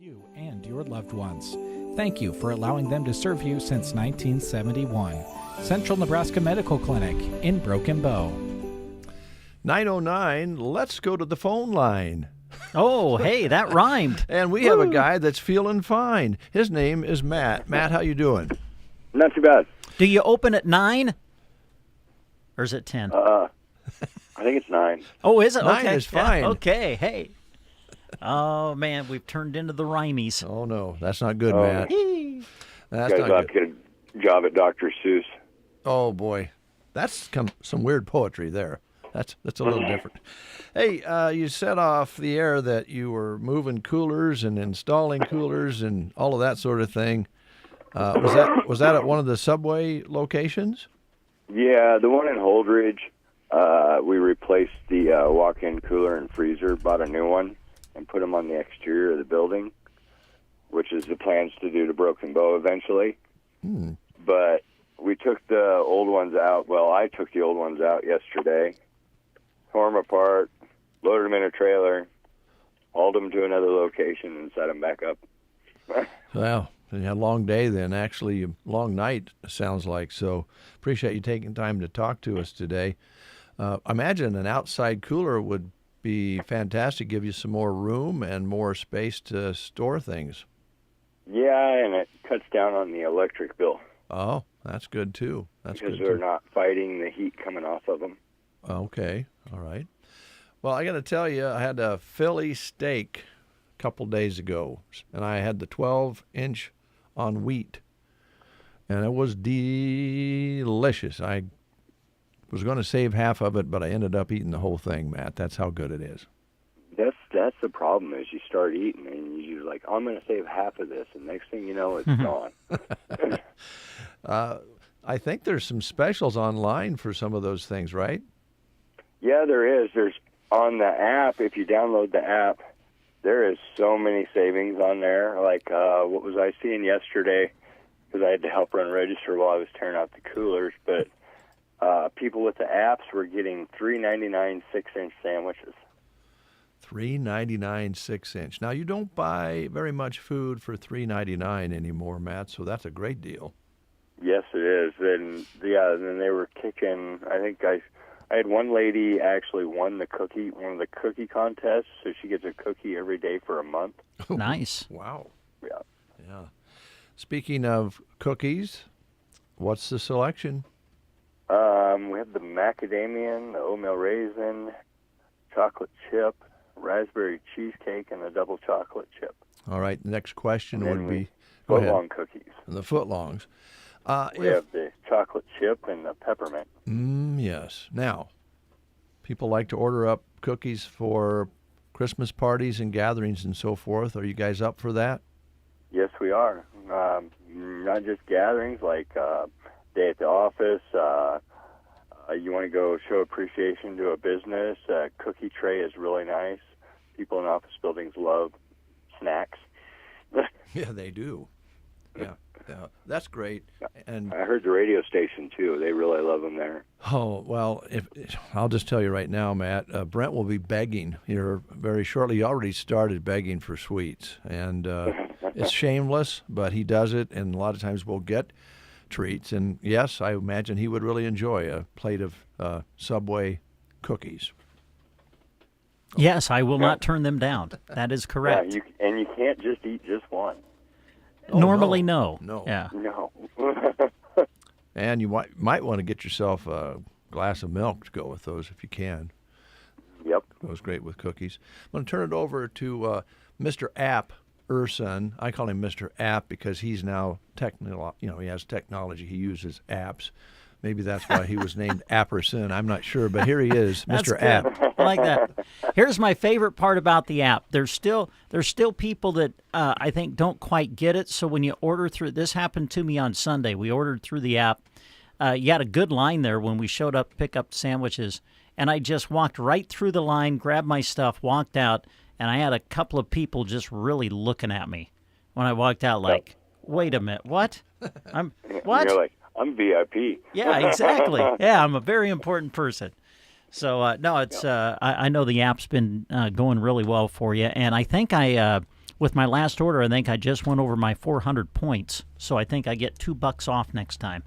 You and your loved ones. Thank you for allowing them to serve you since 1971. Central Nebraska Medical Clinic in Broken Bow. 909, let's go to the phone line. Oh, hey, that rhymed. And we have a guy that's feeling fine. His name is Matt. Matt, how you doing? Not too bad. Do you open at 9? Or is it 10? I think it's 9. Oh, is it? 9 okay. is fine. Yeah, okay, hey. Oh, man, we've turned into the rhymies. Oh, no, that's not good, Oh. Matt. That's Guys not about good. to get a job at Dr. Seuss. Oh, boy. That's some weird poetry there. That's a little different. Hey, you said off the air that you were moving coolers and installing coolers and all of that sort of thing. Was that at one of the Subway locations? Yeah, the one in Holdridge. We replaced the walk-in cooler and freezer, bought a new one, and put them on the exterior of the building, which is the plans to do to Broken Bow eventually. But we took the old ones out. Well, I took the old ones out yesterday, tore them apart, loaded them in a trailer, hauled them to another location, and set them back up. Well, you had a long day then, actually, a long night, sounds like. So appreciate you taking time to talk to us today. I imagine an outside cooler would be fantastic, give you some more room and more space to store things. Yeah, and it cuts down on the electric bill. Oh, that's good too. That's because good they're too. not fighting the heat coming off of them. Okay, all right. Well, I got to tell you, I had a Philly steak a couple days ago, and I had the 12-inch on wheat, and it was delicious. I was going to save half of it, but I ended up eating the whole thing, Matt. That's how good it is. That's the problem is you start eating and you're like, I'm going to save half of this, and next thing you know, it's gone. I think there's some specials online for some of those things, right? Yeah, there is. There's on the app. If you download the app, there is so many savings on there. Like what was I seeing yesterday? Because I had to help run register while I was tearing out the coolers, but people with the apps were getting $3.99 6-inch sandwiches. $3.99 6-inch. Now you don't buy very much food for $3.99 anymore, Matt. So that's a great deal. Yes, it is. And yeah, and then they were kicking. I think I had one lady actually won one of the cookie contests, so she gets a cookie every day for a month. Nice. Wow. Yeah. Yeah. Speaking of cookies, what's the selection? We have the macadamia, the oatmeal raisin, chocolate chip, raspberry cheesecake, and the double chocolate chip. All right. The next question And then would be footlong cookies. The footlongs. We have the chocolate chip and the peppermint. Yes. Now, people like to order up cookies for Christmas parties and gatherings and so forth. Are you guys up for that? Yes, we are. Not just gatherings, like day at the office. You want to go show appreciation to a business. Cookie tray is really nice. People in office buildings love snacks. Yeah, they do. Yeah, that's great. And I heard the radio station too. They really love them there. oh well, I'll just tell you right now, Matt. Brent will be begging here very shortly. He already started begging for sweets, and it's shameless, but he does it. And a lot of times we'll get treats. And yes, I imagine he would really enjoy a plate of Subway cookies. Yes, I will not turn them down. That is correct. Yeah, and you can't just eat just one. Normally, no. No. Yeah. No. And you might want to get yourself a glass of milk to go with those if you can. Yep. Goes great with cookies. I'm going to turn it over to Mr. App Urson. I call him Mr. App because he's now he has technology. He uses apps. Maybe that's why he was named Apperson. I'm not sure, but here he is, That's Mr. good. App. I like that. Here's my favorite part about the app. There's still people that I think don't quite get it. So when you order through, this happened to me on Sunday. We ordered through the app. You had a good line there when we showed up to pick up sandwiches, and I just walked right through the line, grabbed my stuff, walked out, and I had a couple of people just really looking at me when I walked out, like, "Wait a minute, what? What?" You're like, I'm VIP. Yeah, exactly. Yeah, I'm a very important person. So no, it's I know the app's been going really well for you, and I think I with my last order, I think I just went over my 400 points, so I think I get $2 off next time.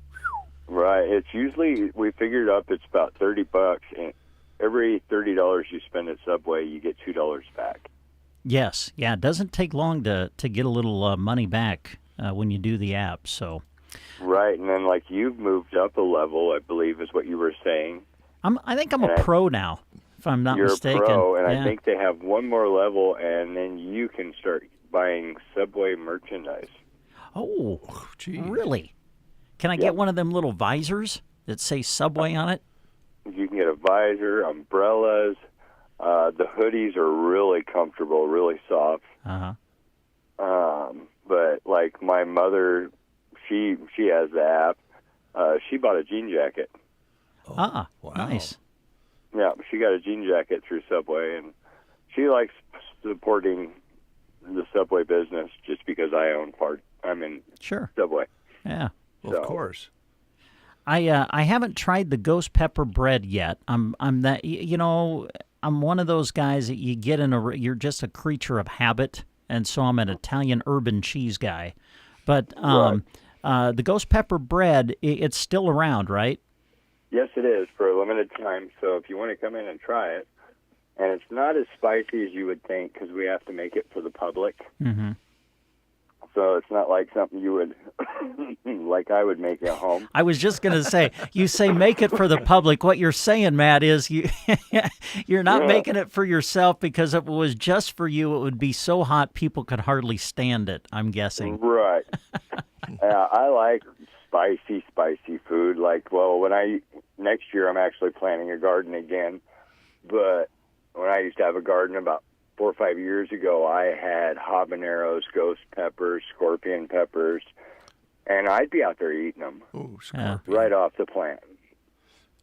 Right. It's usually, we figured up it's about $30, and every $30 you spend at Subway, you get $2 back. Yes, yeah, it doesn't take long to get a little money back when you do the app. So, right, and then like you've moved up a level, I believe, is what you were saying. I think I'm a pro now, if I'm not You're mistaken. a pro, and yeah. I think they have one more level, and then you can start buying Subway merchandise. Oh, gee, really? Can I get one of them little visors that say Subway on it? You can get a visor, umbrellas. The hoodies are really comfortable, really soft. Uh-huh. But like my mother, she has the app. She bought a jean jacket. Wow. Nice. Yeah, she got a jean jacket through Subway, and she likes supporting the Subway business just because I'm in Subway. Yeah. Well, of course. I haven't tried the ghost pepper bread yet. I'm that I'm one of those guys that you get you're just a creature of habit, and so I'm an Italian urban cheese guy. But the ghost pepper bread, it's still around, right? Yes, it is for a limited time. So if you want to come in and try it, and it's not as spicy as you would think because we have to make it for the public. Mm-hmm. So it's not like something you would, like I would make at home. I was just going to say, you say make it for the public. What you're saying, Matt, is you're not making it for yourself because if it was just for you, it would be so hot people could hardly stand it, I'm guessing. Right. I like spicy food. Like, well, next year I'm actually planting a garden again. But when I used to have a garden about 4 or 5 years ago, I had habaneros, ghost peppers, scorpion peppers, and I'd be out there eating them. Ooh, scorpion. Right off the plant.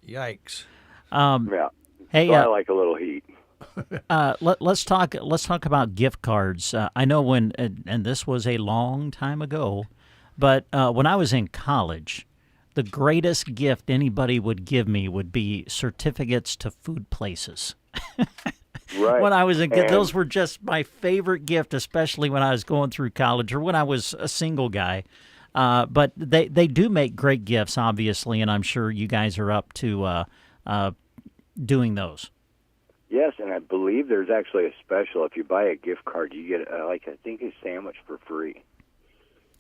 Yikes. Yeah. Hey, so I like a little heat. Let's talk about gift cards. I know when, and this was a long time ago, but when I was in college, the greatest gift anybody would give me would be certificates to food places. Right. When I was a kid, those were just my favorite gift, especially when I was going through college or when I was a single guy. But they do make great gifts, obviously, and I'm sure you guys are up to doing those. Yes, and I believe there's actually a special. If you buy a gift card, you get, I think, a sandwich for free.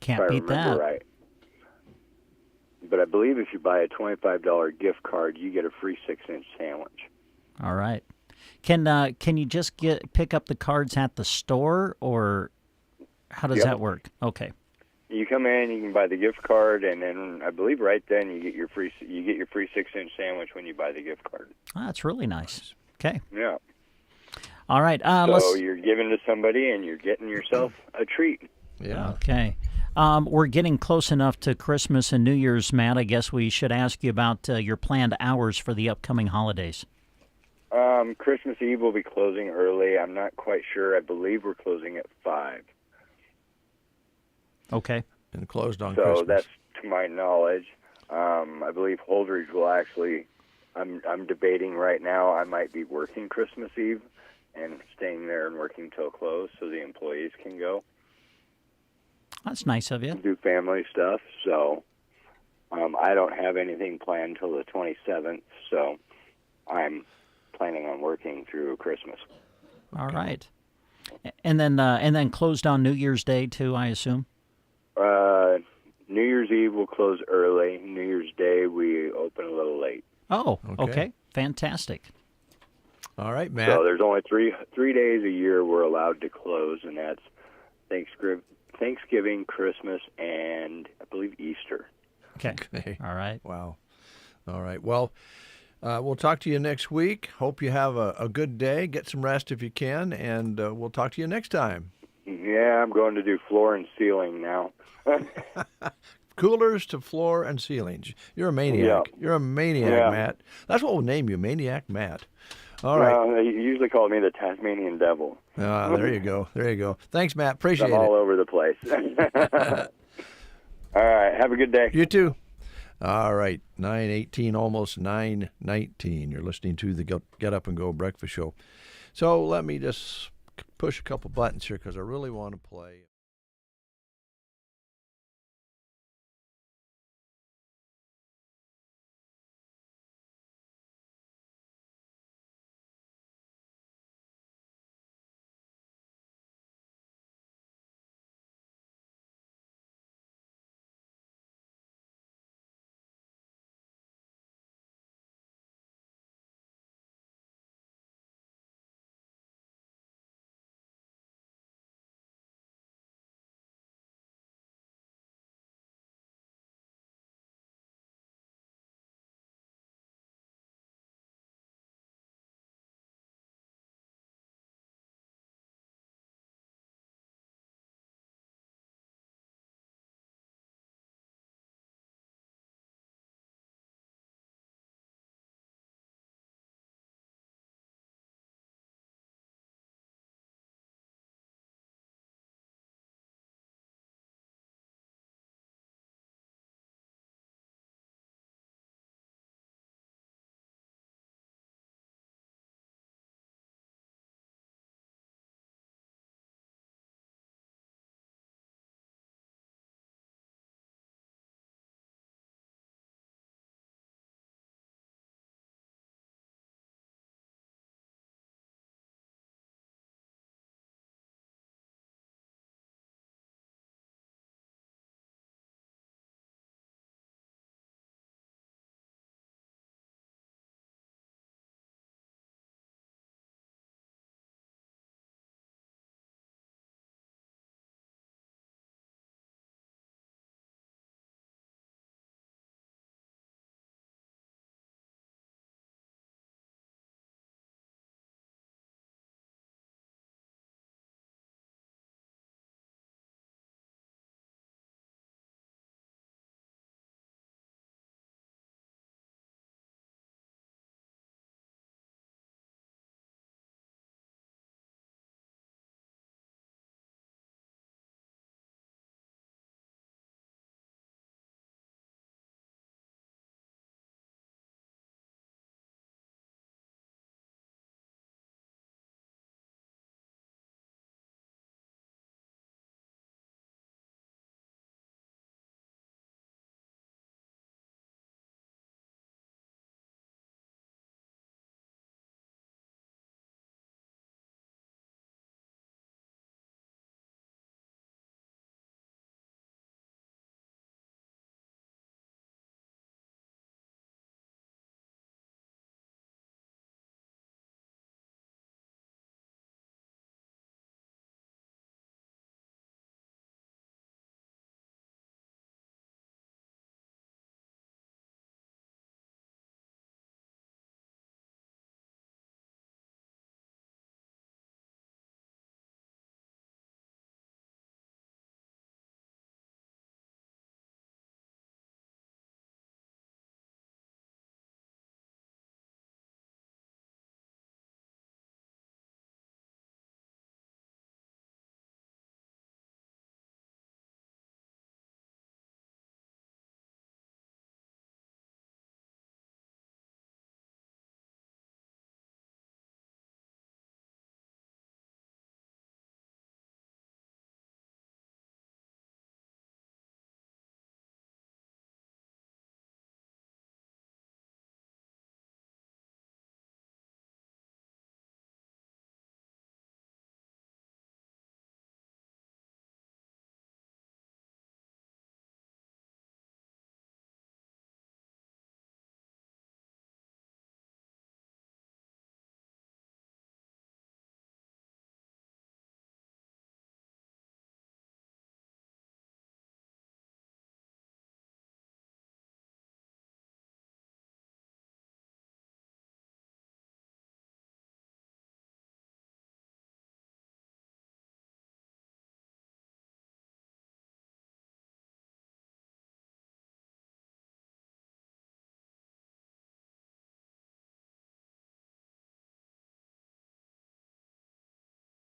Can't beat that. Right. But I believe if you buy a $25 gift card, you get a free 6-inch sandwich. All right. Can you just pick up the cards at the store, or how does that work? Okay. You come in, you can buy the gift card, and then I believe right then you get your free 6-inch sandwich when you buy the gift card. Oh, that's really nice. Okay. Yeah. All right. So you're giving to somebody, and you're getting yourself a treat. Yeah. Okay. We're getting close enough to Christmas and New Year's, Matt. I guess we should ask you about your planned hours for the upcoming holidays. Christmas Eve will be closing early. I'm not quite sure. I believe we're closing at 5. Okay. And closed on so Christmas. So that's to my knowledge. I believe Holdridge will actually, I'm debating right now, I might be working Christmas Eve and staying there and working till close so the employees can go. That's nice of you. Do family stuff. So I don't have anything planned till the 27th, so I'm planning on working through Christmas. All right. And then closed on New Year's Day too, I assume? New Year's Eve will close early. New Year's Day we open a little late. Oh, okay. Fantastic. All right, Matt. So there's only three days a year we're allowed to close, and that's Thanksgiving, Christmas, and I believe Easter. Okay. All right. Wow. All right. Well, we'll talk to you next week. Hope you have a good day. Get some rest if you can, and we'll talk to you next time. Yeah, I'm going to do floor and ceiling now. Coolers to floor and ceilings. You're a maniac. Yeah. You're a maniac, Matt. That's what we'll name you, Maniac Matt. All right. They usually call me the Tasmanian Devil. There you go. There you go. Thanks, Matt. Appreciate it. I'm all over the place. All right. Have a good day. You too. All right. 9:18, almost 9:19. You're listening to the Get Up and Go Breakfast Show. So let me just push a couple buttons here because I really want to play.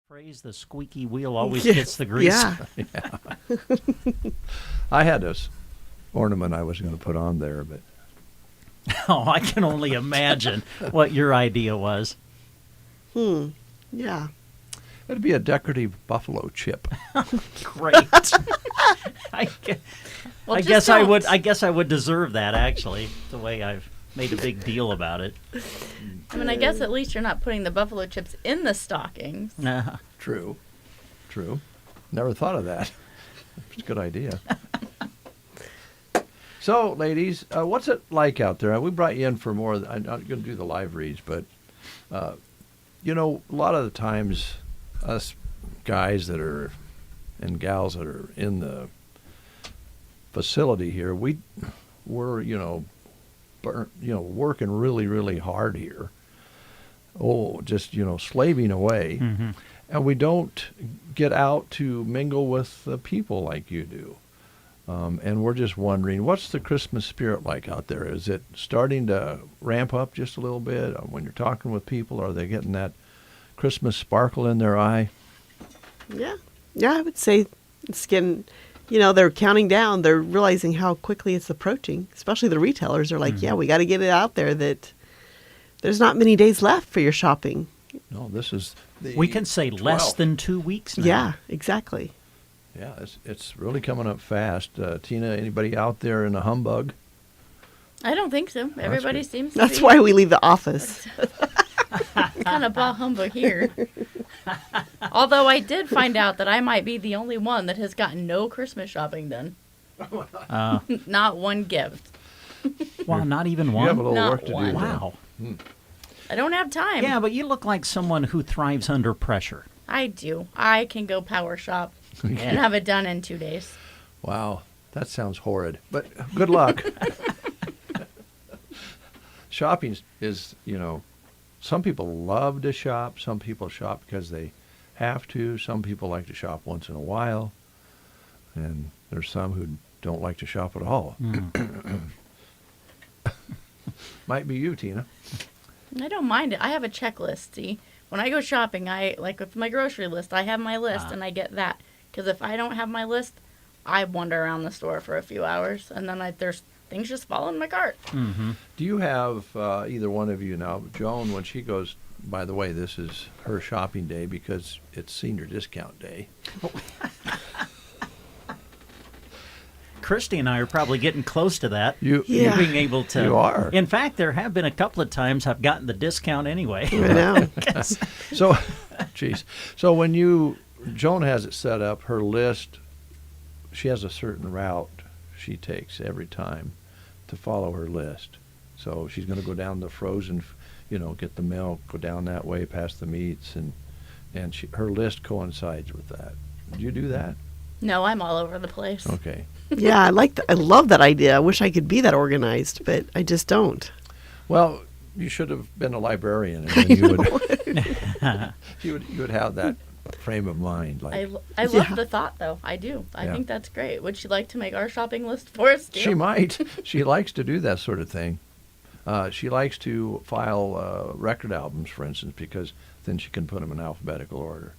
Phrase, the squeaky wheel always gets the grease. Yeah. I had this ornament I was going to put on there, but Oh, I can only imagine what your idea was. Yeah. It'd be a decorative buffalo chip. Great. I guess I would. I guess I would deserve that. Actually, the way I've made a big deal about it. I mean, I guess at least you're not putting the buffalo chips in the stockings. Nah. True. Never thought of that. It's a good idea. So, ladies, what's it like out there? We brought you in for more. I'm not going to do the live reads, but a lot of the times, us guys that are and gals that are in the facility here, we're working really, really hard here. Just slaving away, and we don't get out to mingle with the people like you do. And we're just wondering, what's the Christmas spirit like out there? Is it starting to ramp up just a little bit? When you're talking with people, are they getting that Christmas sparkle in their eye? Yeah, I would say it's getting, they're counting down. They're realizing how quickly it's approaching, especially the retailers are like, yeah, we got to get it out there that there's not many days left for your shopping. No, this is we can say 12th. Less than 2 weeks now. Yeah, exactly. Yeah, it's really coming up fast. Tina, anybody out there in a humbug? I don't think so. Everybody seems to That's be. why we leave the office. Kind of bah humbug here. Although I did find out that I might be the only one that has gotten no Christmas shopping done. Not one gift. Wow, not even one? You have a little Not work to do. one. Wow. I don't have time. Yeah, but you look like someone who thrives under pressure. I do. I can go power shop and have it done in 2 days. Wow, that sounds horrid, but good luck. Shopping is, some people love to shop. Some people shop because they have to. Some people like to shop once in a while. And there's some who don't like to shop at all. Might be you, Tina. I don't mind it. I have a checklist. See, when I go shopping, with my grocery list, I have my list and I get that. Because if I don't have my list, I wander around the store for a few hours and then there's things just fall in my cart. Do you have either one of you now, Joan, when she goes, by the way, this is her shopping day because it's senior discount day. Christy and I are probably getting close to that. You being able to. You are. In fact, there have been a couple of times I've gotten the discount anyway. I know. So, So when Joan has it set up, her list, she has a certain route she takes every time to follow her list. So she's going to go down the frozen, get the milk, go down that way past the meats, and her list coincides with that. Do you do that? No, I'm all over the place. Okay. Yeah, I love that idea. I wish I could be that organized, but I just don't. Well, you should have been a librarian, and then you would have that frame of mind. I love the thought, though. I do. I think that's great. Would she like to make our shopping list for us, too? She might. She likes to do that sort of thing. She likes to file record albums, for instance, because then she can put them in alphabetical order.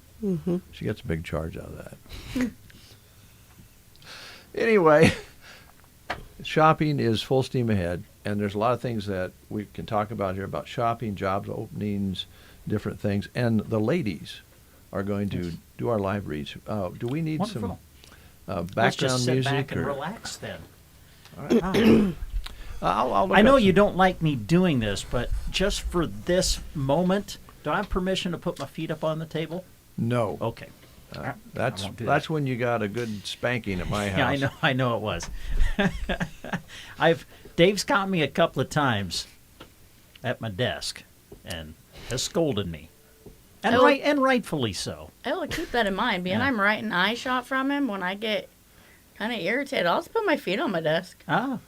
She gets a big charge out of that. Anyway, shopping is full steam ahead, and there's a lot of things that we can talk about here about shopping, jobs openings, different things. And the ladies are going to do our live reads. Do we need Wonderful. some background Let's just sit music? back and relax then. All right. I'll look I know up you some- don't like me doing this, but just for this moment, do I have permission to put my feet up on the table? No. Okay. That's when you got a good spanking at my house. Yeah, I know it was. Dave's caught me a couple of times at my desk and has scolded me. And rightfully so. I will keep that in mind. Being I'm right and I shot from him, when I get kind of irritated, I'll just put my feet on my desk. Ah.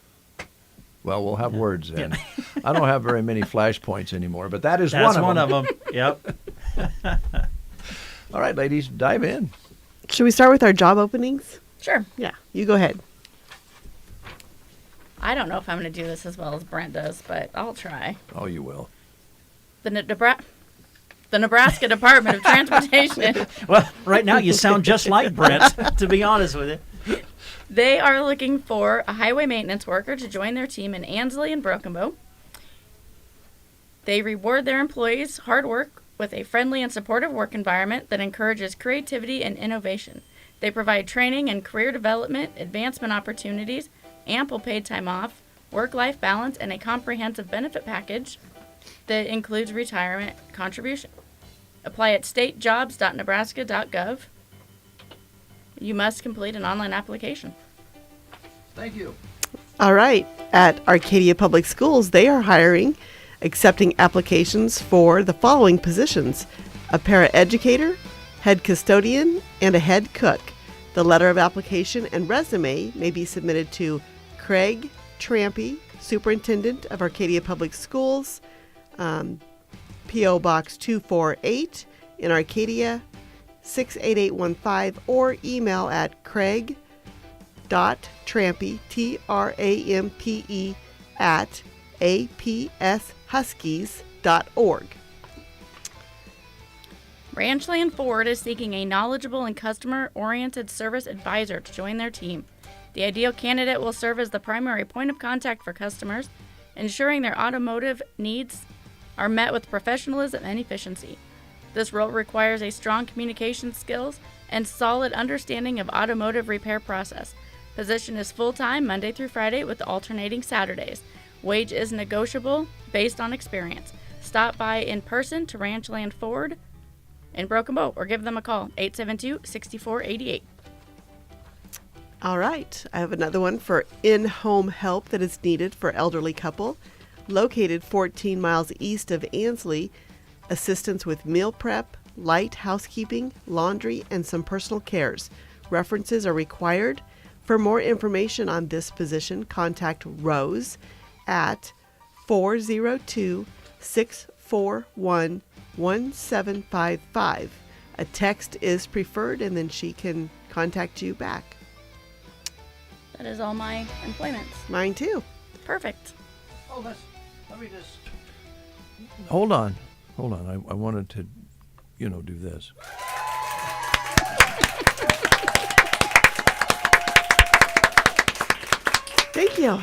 Well, we'll have words then. I don't have very many flashpoints anymore, but that's one of them. Yep. All right, ladies, dive in. Should we start with our job openings? Sure. Yeah, you go ahead. I don't know if I'm going to do this as well as Brent does, but I'll try. Oh, you will. The Nebraska Department of Transportation. Well, right now you sound just like Brent, to be honest with you. They are looking for a highway maintenance worker to join their team in Ansley and Broken Bow. They reward their employees' hard work with a friendly and supportive work environment that encourages creativity and innovation. They provide training and career development, advancement opportunities, ample paid time off, work-life balance, and a comprehensive benefit package that includes retirement contribution. Apply at statejobs.nebraska.gov. You must complete an online application. Thank you. All right. At Arcadia Public Schools, they are hiring, accepting applications for the following positions: a paraeducator, head custodian, and a head cook. The letter of application and resume may be submitted to Craig Trampy, Superintendent of Arcadia Public Schools, P.O. Box 248 in Arcadia, 68815, or email at craig.trampy, T-R-A-M-P-E, at apshuskies.org. Ranchland Ford is seeking a knowledgeable and customer-oriented service advisor to join their team. The ideal candidate will serve as the primary point of contact for customers, ensuring their automotive needs are met with professionalism and efficiency. This role requires a strong communication skills and solid understanding of automotive repair process. Position is full-time Monday through Friday with alternating Saturdays. Wage is negotiable based on experience. Stop by in person to Ranchland Ford in Broken Bow or give them a call, 872-6488. All right. I have another one for in-home help that is needed for elderly couple. Located 14 miles east of Ansley, assistance with meal prep, light housekeeping, laundry, and some personal cares. References are required. For more information on this position, contact Rose at 402-641-1755. A text is preferred, and then she can contact you back. That is all my employments. Mine too. Perfect. Oh, let me just... Hold on. I wanted to, do this. Thank you.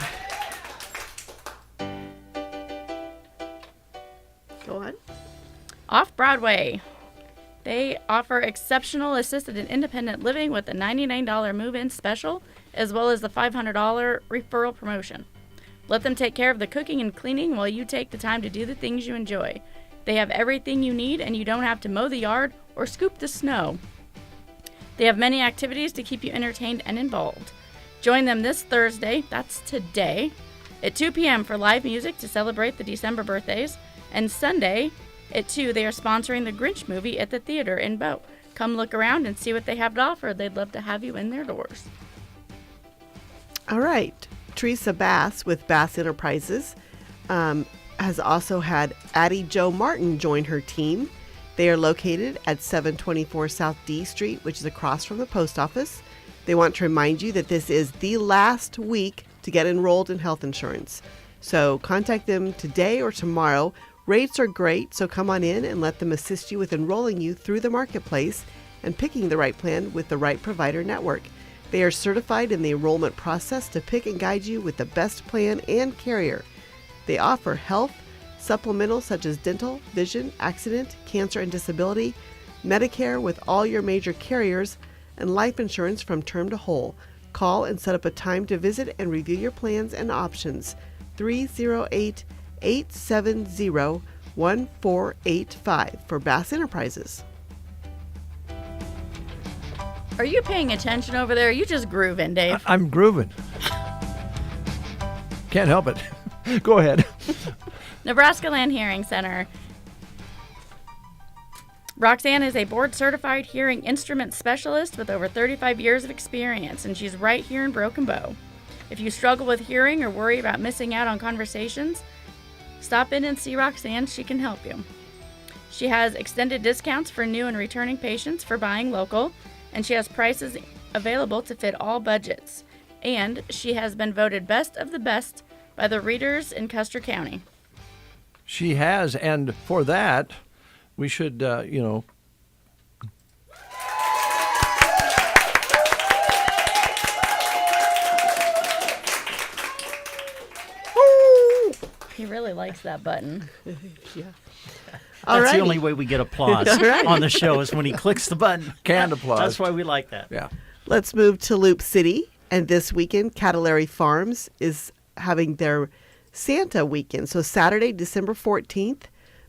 Go on. Off-Broadway. They offer exceptional assisted and independent living with a $99 move-in special, as well as the $500 referral promotion. Let them take care of the cooking and cleaning while you take the time to do the things you enjoy. They have everything you need, and you don't have to mow the yard or scoop the snow. They have many activities to keep you entertained and involved. Join them this Thursday, that's today, at 2 p.m. for live music to celebrate the December birthdays, and Sunday at 2 they are sponsoring the Grinch movie at the theater in Bow. Come look around and see what they have to offer. They'd love to have you in their doors. All right. Teresa Bass with Bass Enterprises has also had Addie Jo Martin join her team. They are located at 724 South D Street, which is across from the post office. They want to remind you that this is the last week to get enrolled in health insurance. So contact them today or tomorrow. Rates are great, so come on in and let them assist you with enrolling you through the marketplace and picking the right plan with the right provider network. They are certified in the enrollment process to pick and guide you with the best plan and carrier. They offer health, supplemental such as dental, vision, accident, cancer and disability, Medicare with all your major carriers, and life insurance from term to whole. Call and set up a time to visit and review your plans and options. 308-870-1485 for Bass Enterprises. Are you paying attention over there? Are you just grooving, Dave? I'm grooving. Can't help it. Go ahead. Nebraska Land Hearing Center. Roxanne is a board-certified hearing instrument specialist with over 35 years of experience, and she's right here in Broken Bow. If you struggle with hearing or worry about missing out on conversations, stop in and see Roxanne. She can help you. She has extended discounts for new and returning patients for buying local, and she has prices available to fit all budgets. And she has been voted best of the best by the readers in Custer County. She has, and for that, we should, He really likes that button. Yeah. That's the Alrighty. only way we get applause Right. on the show is when he clicks the button. Canned applause. That's why we like that. Yeah. Let's move to Loop City. And this weekend, Catalari Farms is having their Santa weekend. So Saturday, December 14th,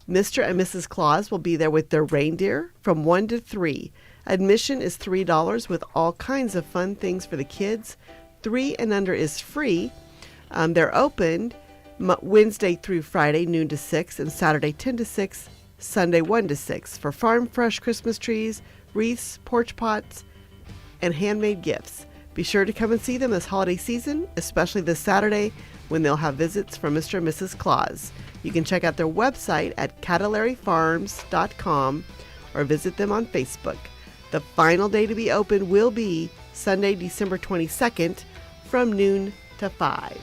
Mr. and Mrs. Claus will be there with their reindeer from 1 to 3. Admission is $3 with all kinds of fun things for the kids. 3 and under is free. They're open Wednesday through Friday, noon to 6, and Saturday, 10 to 6, Sunday, 1 to 6, for farm fresh Christmas trees, wreaths, porch pots, and handmade gifts. Be sure to come and see them this holiday season, especially this Saturday when they'll have visits from Mr. and Mrs. Claus. You can check out their website at catalarifarms.com or visit them on Facebook. The final day to be open will be Sunday, December 22nd from noon to 5.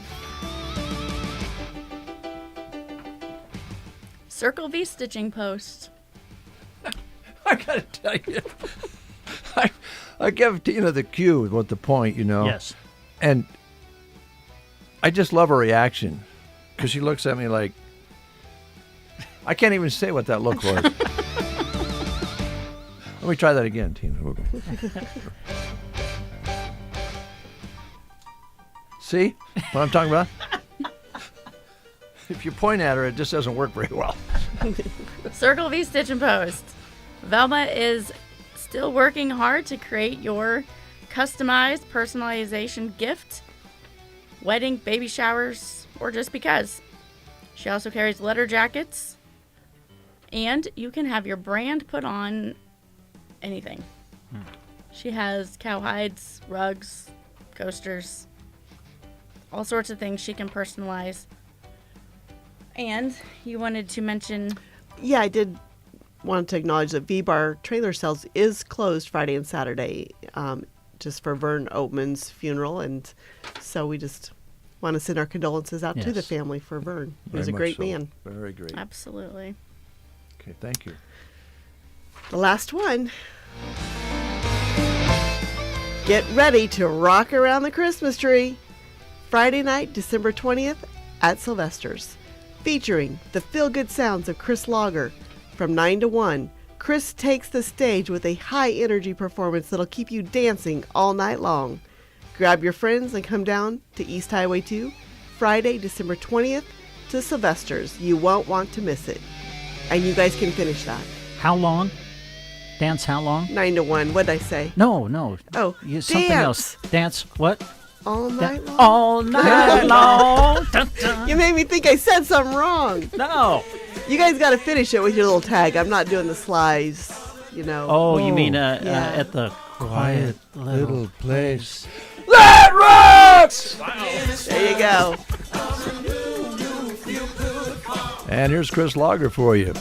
Circle V stitching post. I gotta tell you, I give Tina the cue with the point, Yes. And I just love her reaction because she looks at me like I can't even say what that look was. Let me try that again, Tina. See what I'm talking about? If you point at her, it just doesn't work very well. Circle V Stitch and Post. Velma is still working hard to create your customized personalization gift, wedding, baby showers, or just because. She also carries letter jackets, and you can have your brand put on anything. She has cowhides, rugs, coasters, all sorts of things she can personalize. And you wanted to mention... Yeah, I did want to acknowledge that V-Bar Trailer Sales is closed Friday and Saturday just for Vern Oatman's funeral. And so we just want to send our condolences out to the family for Vern. He was a great man. Very great. Absolutely. Okay, thank you. The last one. Get ready to rock around the Christmas tree. Friday night, December 20th at Sylvester's. Featuring the feel-good sounds of Chris Lager. From 9 to 1, Chris takes the stage with a high-energy performance that'll keep you dancing all night long. Grab your friends and come down to East Highway 2, Friday, December 20th to Sylvester's. You won't want to miss it. And you guys can finish that. How long? Dance how long? 9 to 1. What'd I say? No. Oh, Something else. Dance what? All night long. All night long. Dun, dun. You made me think I said something wrong. No. You guys got to finish it with your little tag. I'm not doing the slides, Oh, you mean at the quiet little place. That rocks! There you go. And here's Chris Lager for you.